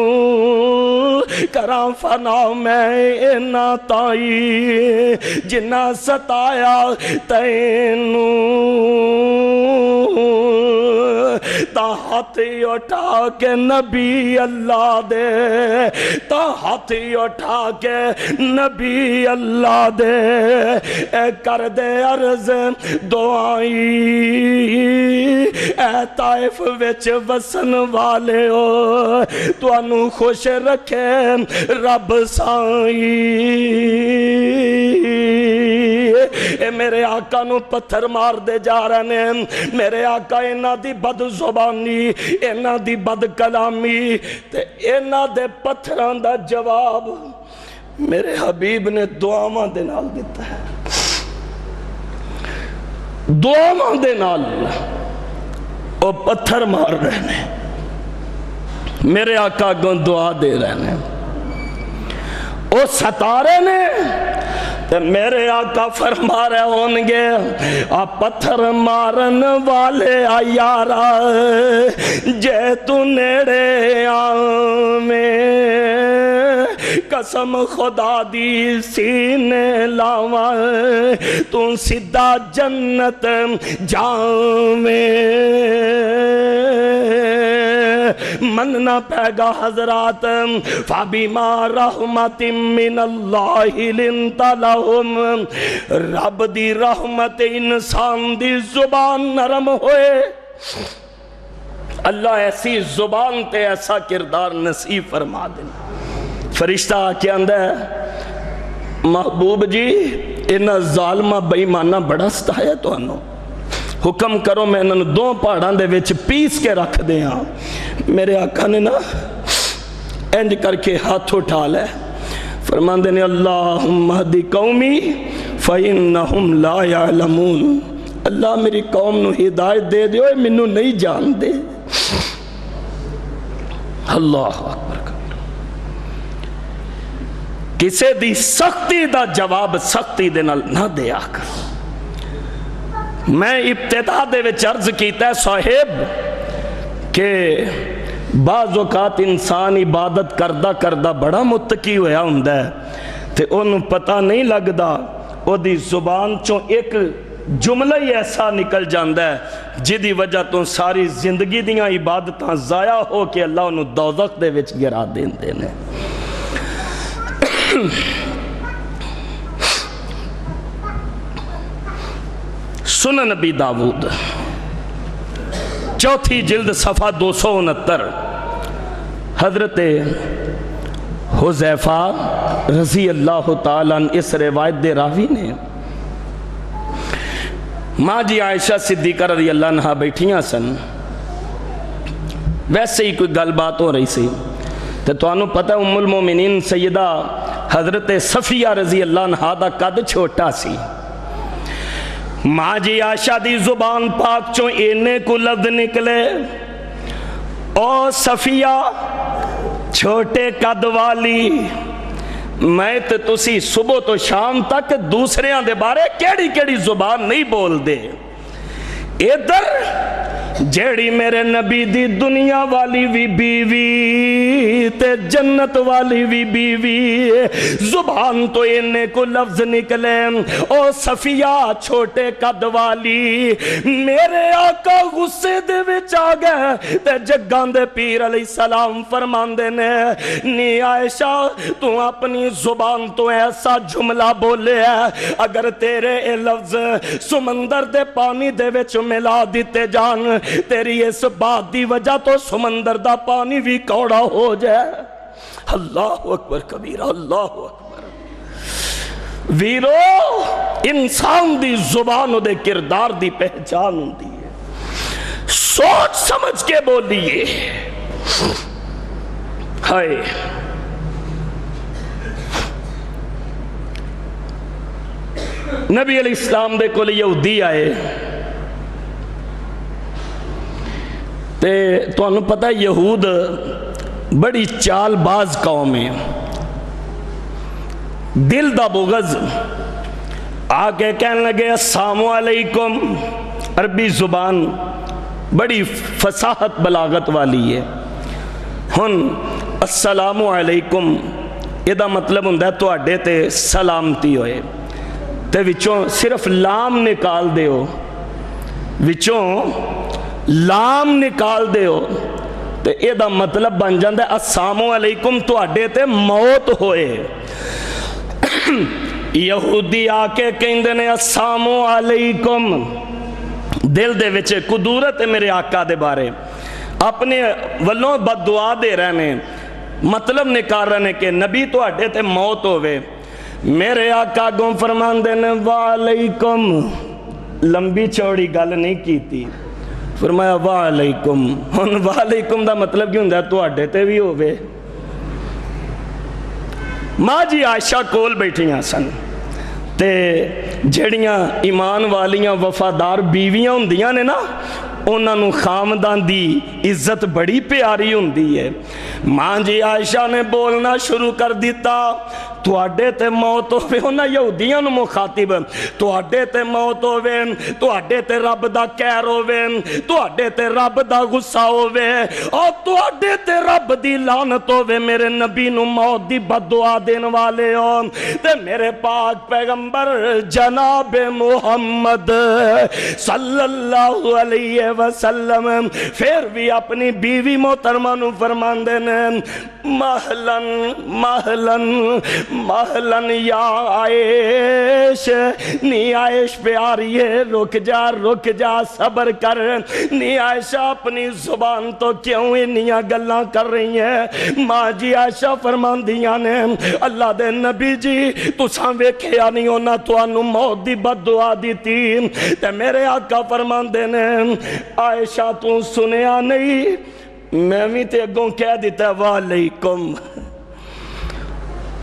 کراں فنا میں اینا تائی جنہ ستایا تینوں، تا ہاتھی اٹھا کے نبی اللہ دے، تا ہاتھی اٹھا کے نبی اللہ دے، اے کر دے عرض دعائی، اے طائف وچ وسن والے ہو تو انو خوش رکھے رب سائی۔ اے میرے آقا نو پتھر مار دے جا رہے ہیں، میرے آقا اینا دی بد زبانی، اینا دی بد کلامی تے اینا دے پتھران دا جواب میرے حبیب نے دعاواں دے نال دیتا ہے، دعاواں دے نال او پتھر مار رہے ہیں، میرے آقا کو دعا دے رہے ہیں، او ستارے نے تے میرے آقا فرما رہے ہونگے آ پتھر مارن والے آ یارا جے تو نیڑے آمیں قسم خدا دی سینے لاواں تو سدھا جنت جاویں، مننا پیگا حضرات فَبِمَا رَحْمَةٍ مِّنَ اللَّهِ لِنْتَ لَهُمْ، رب دی رحمت انسان دی زبان نرم ہوئے، اللہ ایسی زبان تے ایسا کردار نصیب فرما دینا۔ فرشتہ کے اندر محبوب جی انہا ظالمہ بیمانہ بڑا ستایا تو انہوں، حکم کرو میں انہوں دو پہاڑان دے وچ پیس کے رکھ دے ہاں۔ میرے آقا نے نا انج کر کے ہاتھ اٹھا لے، فرمان دینے اللہم اہدی قومی فَإِنَّهُمْ لَا يَعْلَمُونَ، اللہ میری قوم نو ہدایت دے دے ہوئے منو نہیں جان دے۔ اللہ اکبر، کسے دی سختی دا جواب سختی دے نہ دیا کر۔ میں ابتدا دے وچ عرض کیتا ہے صاحب کہ بعض اوقات انسان عبادت کردہ کردہ بڑا متقی ہویا ہوندا ہے تے انہوں پتہ نہیں لگدا او دی زبان چوں ایک جملہ ہی ایسا نکل جاندہ ہے جدی وجہ تو ساری زندگی دیاں عبادتاں ضائع ہو کے اللہ انہوں دوزخ دے وچ گرا دیندے نے۔ سنن نبی داؤد چوتھی جلد صفحہ 269 حضرت حذیفہ رضی اللہ تعالیٰ عنہ اس روایت دے راوی نے ماں جی عائشہ صدیقہ رضی اللہ عنہ بیٹھیاں سن، ویسے ہی کوئی گل بات ہو رہی سی تو انہوں پتہ ام المومنین سیدہ حضرت صفیہ رضی اللہ عنہ دا قد چھوٹا سی، ماں جی عائشہ دی زبان پاک چوں اینے کو لفظ نکلے او صفیہ چھوٹے قد والی، میں تے تسی صبح تو شام تک دوسرے آن دے بارے کیڑی کیڑی زبان نہیں بول دے، ادھر جیڑی میرے نبی دی دنیا والی بھی بیوی تے جنت والی بھی بیوی، زبان تو انہیں کو لفظ نکلے او صفیہ چھوٹے قد والی، میرے آقا غصے دے وچ آ گئے تے جگان دے پیر علیہ السلام فرمان دے نے نی عائشہ تو اپنی زبان تو ایسا جملہ بولے ہے اگر تیرے اے لفظ سمندر دے پانی دے وچ ملا دیتے جان تیری اس بات دی وجہ تو سمندر دا پانی بھی کوڑا ہو جائے۔ اللہ اکبر کبیرہ، اللہ اکبر۔ ویرو انسان دی زبان دے کردار دی پہچان ہوندی ہے، سوچ سمجھ کے بولیے۔ ہائے نبی علیہ السلام دے کول یہودی آئے تے تو انہوں پتہ یہود بڑی چال باز قوم ہے، دل دا بغض آگے کہنے لگے السلام علیکم، عربی زبان بڑی فصاحت بلاغت والی ہے، ہن السلام علیکم یہ مطلب ہوں تو اڈے تے سلامتی ہوئے تے وچوں صرف لام نکال دے ہو، وچوں لام نکال دے ہو تے اے دا مطلب بن جاندہ ہے السلام علیکم تو اڈے تے موت ہوئے۔ یہودی آکے کہندے نے السلام علیکم، دل دے وچے قدورت ہے میرے آقا دے بارے، اپنے ولوں بد دعا دے رہنے، مطلب نکال رہنے کہ نبی تو اڈے تے موت ہوئے، میرے آقا گوں فرمان دینے وعلیکم، لمبی چوڑی گل نہیں کی تھی، فرمایا وعلیکم، ہن وعلیکم دا مطلب کیوں ہوندا تو اڈے تے بھی ہوئے۔ ماں جی عائشہ کول بیٹھیاں سن تے جڑیاں ایمان والیاں وفادار بیویاں ہوندیاں نے نا انہاں نوں خامدان دی عزت بڑی پیاری ہوندی ہے۔ ماں جی عائشہ نے بولنا شروع کر دیتا تو اڈے تے موت ہوئے، انہاں یہودیاں نو مخاطب تو اڈے تے موت ہوئے، تو اڈے تے رب دا کہر ہوئے، تو اڈے تے رب دا غصہ ہوئے، اور تو اڈے تے رب دی لعنت ہوئے، میرے نبی نو موت دی بد دعا دین والے ہو تے میرے پاک پیغمبر جناب محمد صلی اللہ علیہ وسلم پھر بھی اپنی بیوی محترمہ نو فرمان دینے محلن محلن محلن یا عائش، نی عائش پیاری ہے، رک جا صبر کر، نی عائشہ اپنی زبان تو کیوں انیاں گلاں کر رہی ہیں۔ ماں جی عائشہ فرمان دیاں نے اللہ دے نبی جی تساں ویکھیا نہیں ہونا تو انو موت دی بد دعا دیتی تے میرے آقا فرمان دینے عائشہ تو سنیا نہیں، میں بھی تے اگوں کہہ دیتا وعلیکم،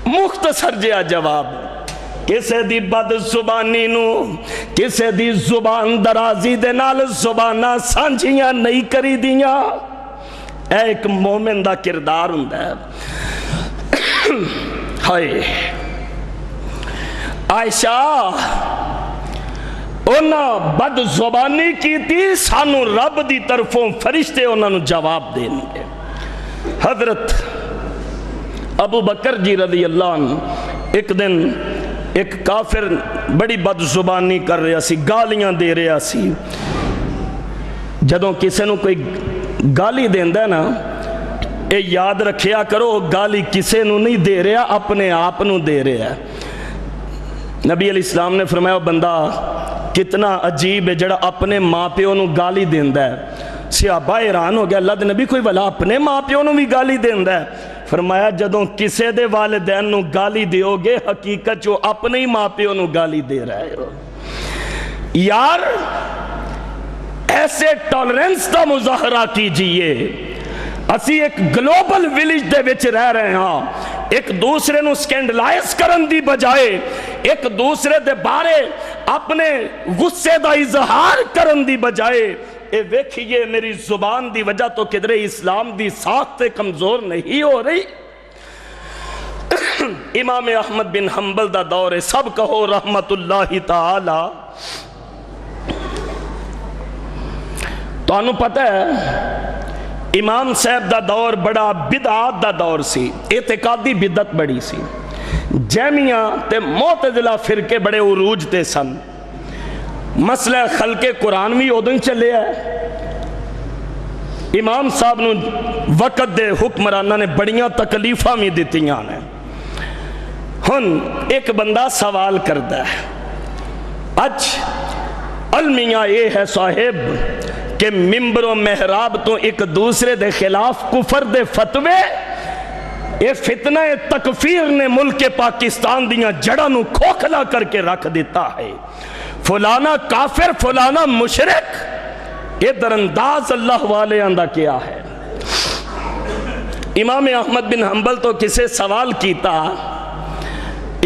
مختصر جیا جواب، کسے دی بد زبانی نو کسے دی زبان درازی دے نال زبانہ سانجیاں نہیں کری دیاں، ایک مومن دا کردار ہوندا ہے۔ ہائے عائشہ انہاں بد زبانی کی تھی، سانو رب دی طرفوں فرشتے انہاں نو جواب دیں گے، حضرت ابو بکر جی رضی اللہ عنہ ایک دن ایک کافر بڑی بد زبانی کر رہا سی، گالیاں دے رہا سی. جدوں کسے نو کوئی گالی دیندا ہے نا، اے یاد رکھیا کرو گالی کسے نو نہیں دے رہا، اپنے آپ نو دے رہا ہے. نبی علیہ السلام نے فرمایا بندہ کتنا عجیب ہے جڑا اپنے ماں پیو نو گالی دیندا ہے. صحابہ حیران ہو گیا، اللہ دے نبی کوئی بھلا اپنے ماں پیو نو بھی گالی دیندا ہے؟ فرمایا جدوں کسے دے والدین نو گالی دیو گے حقیقت جو اپنے ہی ماں پیو نو گالی دے رہے ہو. یار ایسے ٹالرنس کا مظاہرہ کیجئے. اسی ایک گلوبل ویلیج دے وچ رہ رہے ہاں، ایک دوسرے نو سکینڈلائز کرن دی بجائے ایک دوسرے دے بارے اپنے غصے دا اظہار کرن دی بجائے اے ویکھئے میری زبان دی وجہ تو کدرے اسلام دی ساخت کمزور نہیں ہو رہی. امام احمد بن حنبل دا دور ہے، سب کہو رحمت اللہ تعالی. تو انہوں پتہ ہے امام صاحب دا دور بڑا بدعات دا دور سی، اعتقادی بدعت بڑی سی. جہمیہ تے معتزلہ فرقے بڑے عروج تے سن. مسئلہ خلق قرآن بھی ادوں چلے ہے. امام صاحب نو وقت دے حکمرانہ نے بڑیاں تکلیفاں بھی دیتیاں نے. ہن ایک بندہ سوال کرتا ہے، اچھ المیاں یہ ہے صاحب کہ ممبر و محراب تو ایک دوسرے دے خلاف کفر دے فتوے، یہ فتنہ تکفیر نے ملک پاکستان دیاں جڑاں نو کھوکھلا کر کے رکھ دیتا ہے. فلانا کافر فلانا مشرک، یہ درنداز اللہ والے اندہ کیا ہے. امام احمد بن حنبل تو کسے سوال کیتا،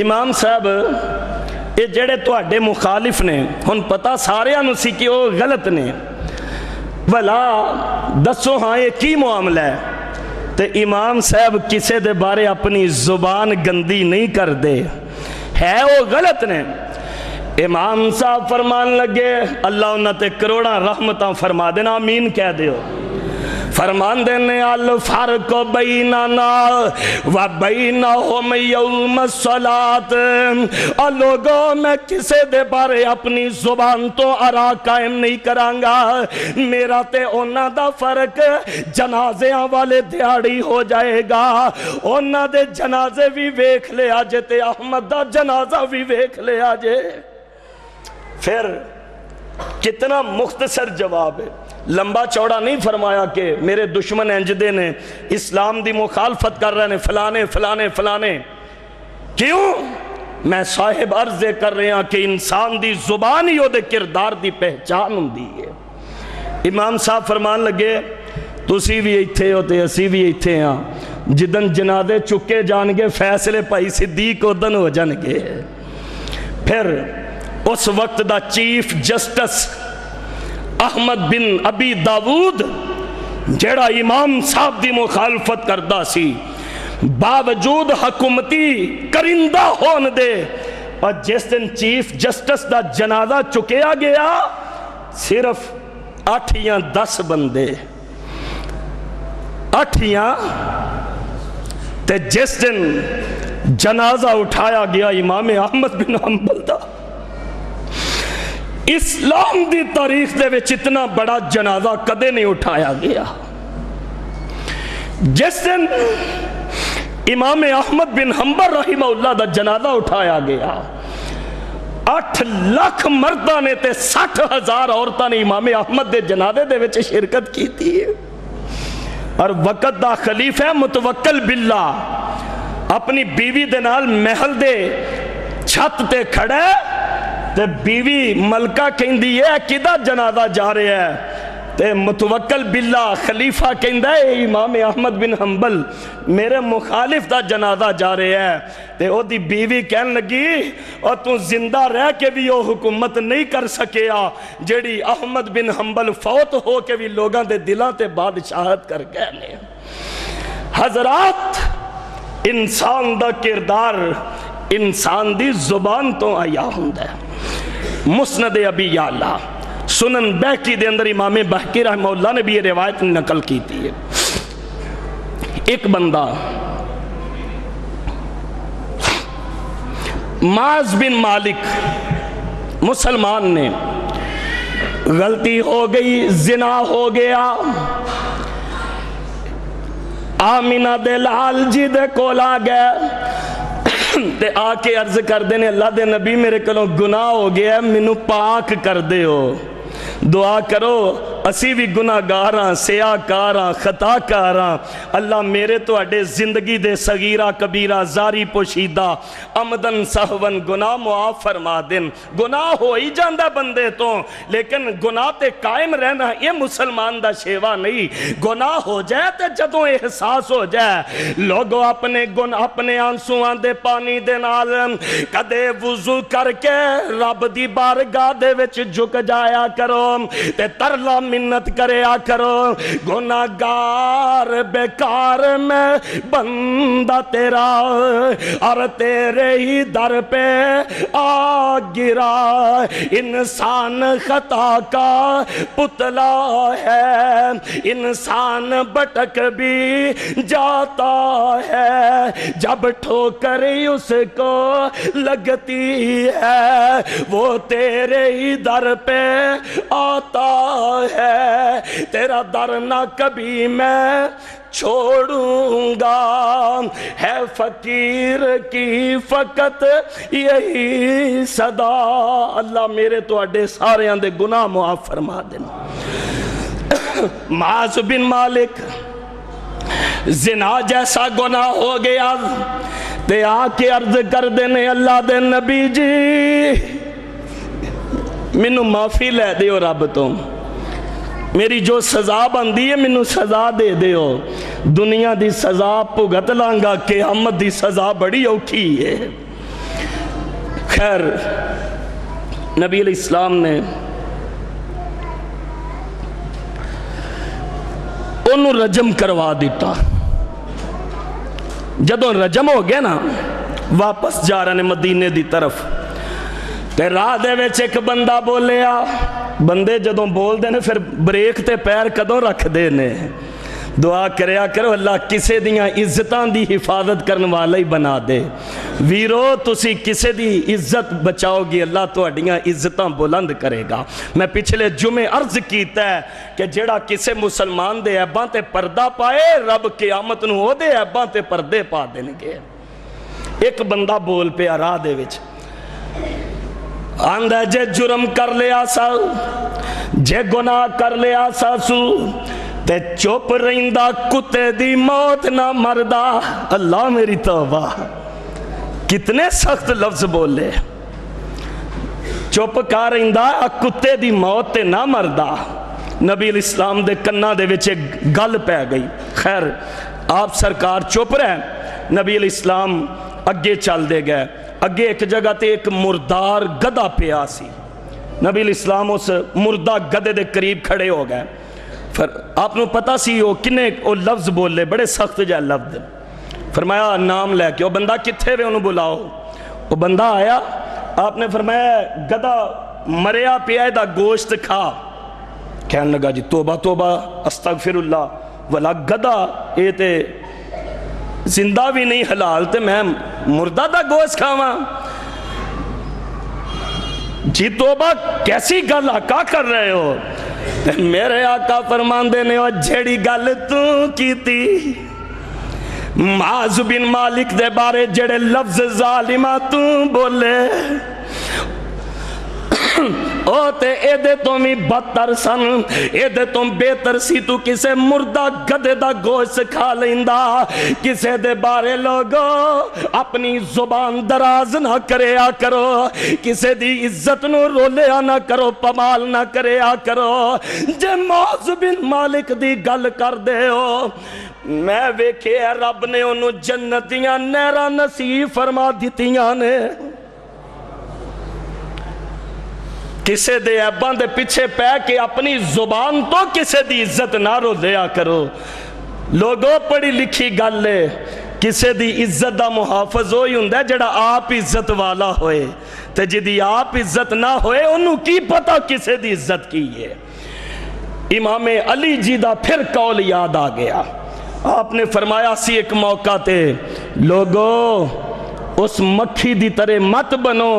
امام صاحب یہ جڑے تو اڈے مخالف نے ہن پتا سارے انو سی کہ وہ غلط نے، بھلا دسو ہاں یہ کی معاملہ ہے؟ تے امام صاحب کسے دے بارے اپنی زبان گندی نہیں کر دے، ہے وہ غلط نے. امام صاحب فرمان لگے اللہ انہاں تے کروڑاں رحمتاں فرما دینا، آمین کہہ دیو. فرمان دینے الفرق بیننا و بینہم یوم الصلاة. لوگوں میں کسے دے بارے اپنی زبان تو آرا قائم نہیں کرانگا، میرا تے انہاں دا فرق جنازیاں والے دیاڑی ہو جائے گا. انہاں دے جنازے بھی ویکھ لے آجے تے احمد دا جنازہ بھی ویکھ لے آجے. پھر کتنا مختصر جواب ہے، لمبا چوڑا نہیں فرمایا کہ میرے دشمن انجدے نے اسلام دی مخالفت کر رہے ہیں فلانے فلانے فلانے. کیوں؟ میں صاحب عرض کر رہے ہیں کہ انسان دی زبان ہی دے کردار دی پہچان ہوں دی ہے. امام صاحب فرمان لگے تسی بھی ایتھے ہو تے اسی بھی ایتھے ہاں، جدن جنازے چکے جان گے فیصلے پائی صدیق ادن ہو جان گے. پھر اس وقت دا چیف جسٹس احمد بن ابی داود جیڑا امام صاحب دی مخالفت کردہ سی، باوجود حکومتی کرندہ ہون دے، اور جس دن چیف جسٹس دا جنازہ چکیا گیا صرف 8 یا 10 بندے، 8 یا تے جس دن جنازہ اٹھایا گیا امام احمد بن حنبل دا، اسلام دی تاریخ دے وچ اتنا بڑا جنازہ کدے نہیں اٹھایا گیا. جس دن امام احمد بن حنبل رحمہ اللہ دا جنازہ اٹھایا گیا 8 لاکھ مردہ نے تے 60,000 عورتہ نے امام احمد دے جنازے دے وچ شرکت کی تھی. اور وقت دا خلیفہ متوکل باللہ اپنی بیوی دے نال محل دے چھت تے کھڑے تے بیوی ملکہ کہندی ہے کدہ جنازہ جا رہے ہے، تے متوکل باللہ خلیفہ کہندہ ہے امام احمد بن حنبل میرے مخالف دا جنازہ جا رہے ہے. تے او دی بیوی کہن لگی اور تو زندہ رہ کے بھی وہ حکومت نہیں کر سکیا جیڑی احمد بن حنبل فوت ہو کے بھی لوگاں دے دلاں تے بادشاہت کر گئے نے. حضرات انسان دا کردار انسان دی زبان تو آیا ہوندہ ہے. مسند ابی یعلا سنن بہقی دے اندر امام بہقی رحمہ اللہ نے بھی یہ روایت نقل کی تھی. ایک بندہ معاذ بن مالک مسلمان نے غلطی ہو گئی، زنا ہو گیا، آمینہ دے لال جی دے کولا گئے تے آ کے عرض کر دینے اللہ دے نبی میرے کلوں گناہ ہو گیا، مینوں پاک کر دے ہو، دعا کرو، اسی بھی گناہ گاراں، سیاہ کاراں، خطا کاراں، اللہ میرے تو اڈے زندگی دے صغیرہ کبیرہ زاری پوشیدہ عمدن سہون گناہ معاف فرما دن۔ گناہ ہو ہی جاندہ بندے تو، لیکن گناہ تے قائم رہنا یہ مسلمان دا شیوہ نہیں۔ گناہ ہو جائے تے جدوں احساس ہو جائے، لوگوں اپنے آنسوان دے پانی دے نال کدے وضو کر کے رب دی بارگاہ دے وچ جھک جایا کرو تے ترلا منت کریا کرو، گناہگار بیکار میں بندہ تیرا اور تیرے ہی در پہ آ گرا، انسان خطا کا پتلا ہے، انسان بٹک بھی جاتا ہے، جب ٹھوکر اس کو لگتی ہے وہ تیرے ہی در پہ آتا ہے، تیرا در نہ کبھی میں چھوڑوں گا، ہے فقیر کی فقط یہی صدا۔ اللہ میرے تو اڈے سارے اندے گناہ معاف فرما دینا۔ معاذ بن مالک زنا جیسا گناہ ہو گیا تے آ کے عرض کر دینے اللہ دے نبی جی مینوں معافی لے دیو رب تو، میری جو سزا بندی ہے مینوں سزا دے دیو، دنیا دی سزا بھگت لانگا، قیامت دی سزا بڑی اوکھی ہے۔ خیر نبی علیہ السلام نے انہوں رجم کروا دیتا۔ جدوں رجم ہو گیا نا، واپس جا رہے مدینے دی طرف تے راہ دے وچ ایک بندہ بولیا، بندے جدوں بول دے نے پھر بریک تے پیر کدوں رکھ دے نے، دعا کریا کرو اللہ کسے دیاں عزتاں دی حفاظت کرن والا ہی بنا دے۔ ویرو تسی کسے دی عزت بچاؤ گی اللہ تو اڈیاں عزتاں بلند کرے گا۔ میں پچھلے جمعے عرض کیتا ہے کہ جڑا کسے مسلمان دے عیباں تے پردہ پائے رب قیامت نو ہو دے عیباں تے پردے پا دین گے۔ ایک بندہ بول پہ راہ دے وچ آندہ جے جرم کر لیا سا، جے گناہ کر لیا سا سو تے چپ رہندہ کتے دی موت نہ مردہ۔ اللہ میری توبہ، کتنے سخت لفظ بولے، چپ کر رہندہ کتے دی موت تے نہ مردہ۔ نبی علیہ السلام دے کنہ دے وچے گل پہ گئی۔ خیر آپ سرکار چپ رہے، نبی علیہ السلام اگے چل دے گئے۔ اگے ایک جگہ تے ایک مردار گدہ پیا سی، نبی علیہ السلام اس مردہ گدے دے قریب کھڑے ہو گئے۔ پھر آپ نے پتا سی وہ کنے وہ لفظ بولے، بڑے سخت جا لفظ، فرمایا نام لے کے وہ بندہ کتھے وے انہوں بلاؤ۔ وہ بندہ آیا، آپ نے فرمایا گدہ مریا پیا دا گوشت کھا۔ کہنے لگا جی توبہ توبہ استغفر اللہ، ولا گدہ اے تے زندہ بھی نہیں حلال تے میں مردہ دا گوشت کھاواں۔ جی توبہ کیسی گل آقا کر رہے ہو؟ میرے آقا فرمان دینے ہو جھیڑی گل تو کی تھی، معاذ بن مالک دے بارے جڑے لفظ ظالمہ تو بولے او تے اے دے تم ہی بدتر سن، اے دے تم بہتر سی تو کسے مردہ گدے دا گوشت کھا لیندہ۔ کسے دے بارے لوگو اپنی زبان دراز نہ کریا کرو، کسے دی عزت نو رولیا نہ کرو، پمال نہ کریا کرو۔ جے معاذ بن مالک دی گل کر دے ہو، میں ویکھے رب نے انہوں جنتیاں نیرہ نصیب فرما دیتیاں نے۔ کسے دے عیباں دے پیچھے پہ کے اپنی زبان تو کسے دی عزت نہ رو دیا کرو۔ لوگوں پڑھی لکھی گل ہے، کسے دی عزت دا محافظ ہوئی ہندہ جڑا آپ عزت والا ہوئے، تے جدی آپ عزت نہ ہوئے انہوں کی پتہ کسے دی عزت کی ہے۔ امام علی جی دا پھر قول یاد آ گیا، آپ نے فرمایا سی ایک موقع تے لوگو اس مکھی دی طرح مت بنو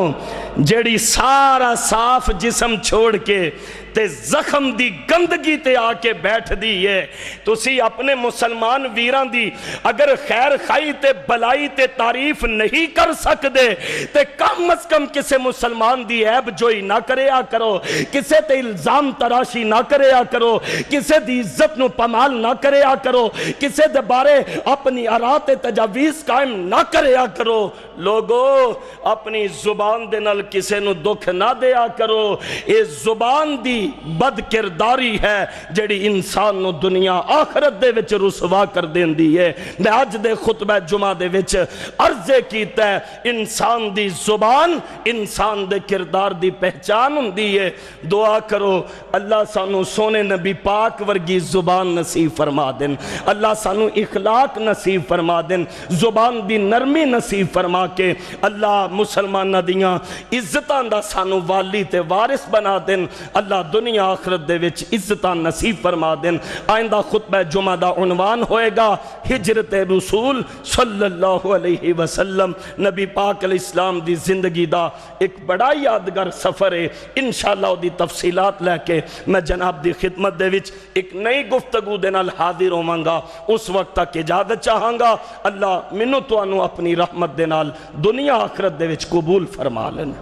جیڑی سارا صاف جسم چھوڑ کے تے زخم دی گندگی تے آ کے بیٹھ دی ہے. تسی اپنے مسلمان ویران دی اگر خیر خائی تے بلائی تے تعریف نہیں کر سکتے تے کم از کم کسے مسلمان دی عیب جوئی نہ کریا کرو, کسے تے الزام تراشی نہ کریا کرو, کسے دی عزت نو پمال نہ کریا کرو, کسے دے بارے اپنی آرات تجاویز قائم نہ کریا کرو. لوگو اپنی زبان دے نال کسے نو دکھ نہ دیا کرو. اے زبان دی بد کرداری ہے جڑی انسان نو دنیا آخرت دے وچ رسوا کر دین دی ہے. میں آج دے خطبہ جمعہ دے وچ عرضے کیتا ہے انسان دی زبان انسان دے کردار دی پہچان ہوندی ہے. دعا کرو اللہ سانو سونے نبی پاک ورگی زبان نصیب فرما دین, اللہ سانو اخلاق نصیب فرما دین, زبان دی نرمی نصیب فرما کے اللہ مسلمان دیاں عزتاں دا سانو والی تے وارث بنا دین, اللہ دنیا آخرت دے وچ عزتاں نصیب فرما دین. آئندہ خطبہ جمعہ دا عنوان ہوئے گا ہجرت رسول صلی اللہ علیہ وسلم. نبی پاک علیہ السلام دی زندگی دا ایک بڑا یادگار سفر ہے. انشاءاللہ دی تفصیلات لے کے میں جناب دی خدمت دے وچ ایک نئی گفتگو دے نال حاضر ہوواں گا. اس وقت تک اجازت چاہاں گا. اللہ منو تو انو اپنی رحمت دے نال دنیا آخرت دے وچ قبول فرما لین.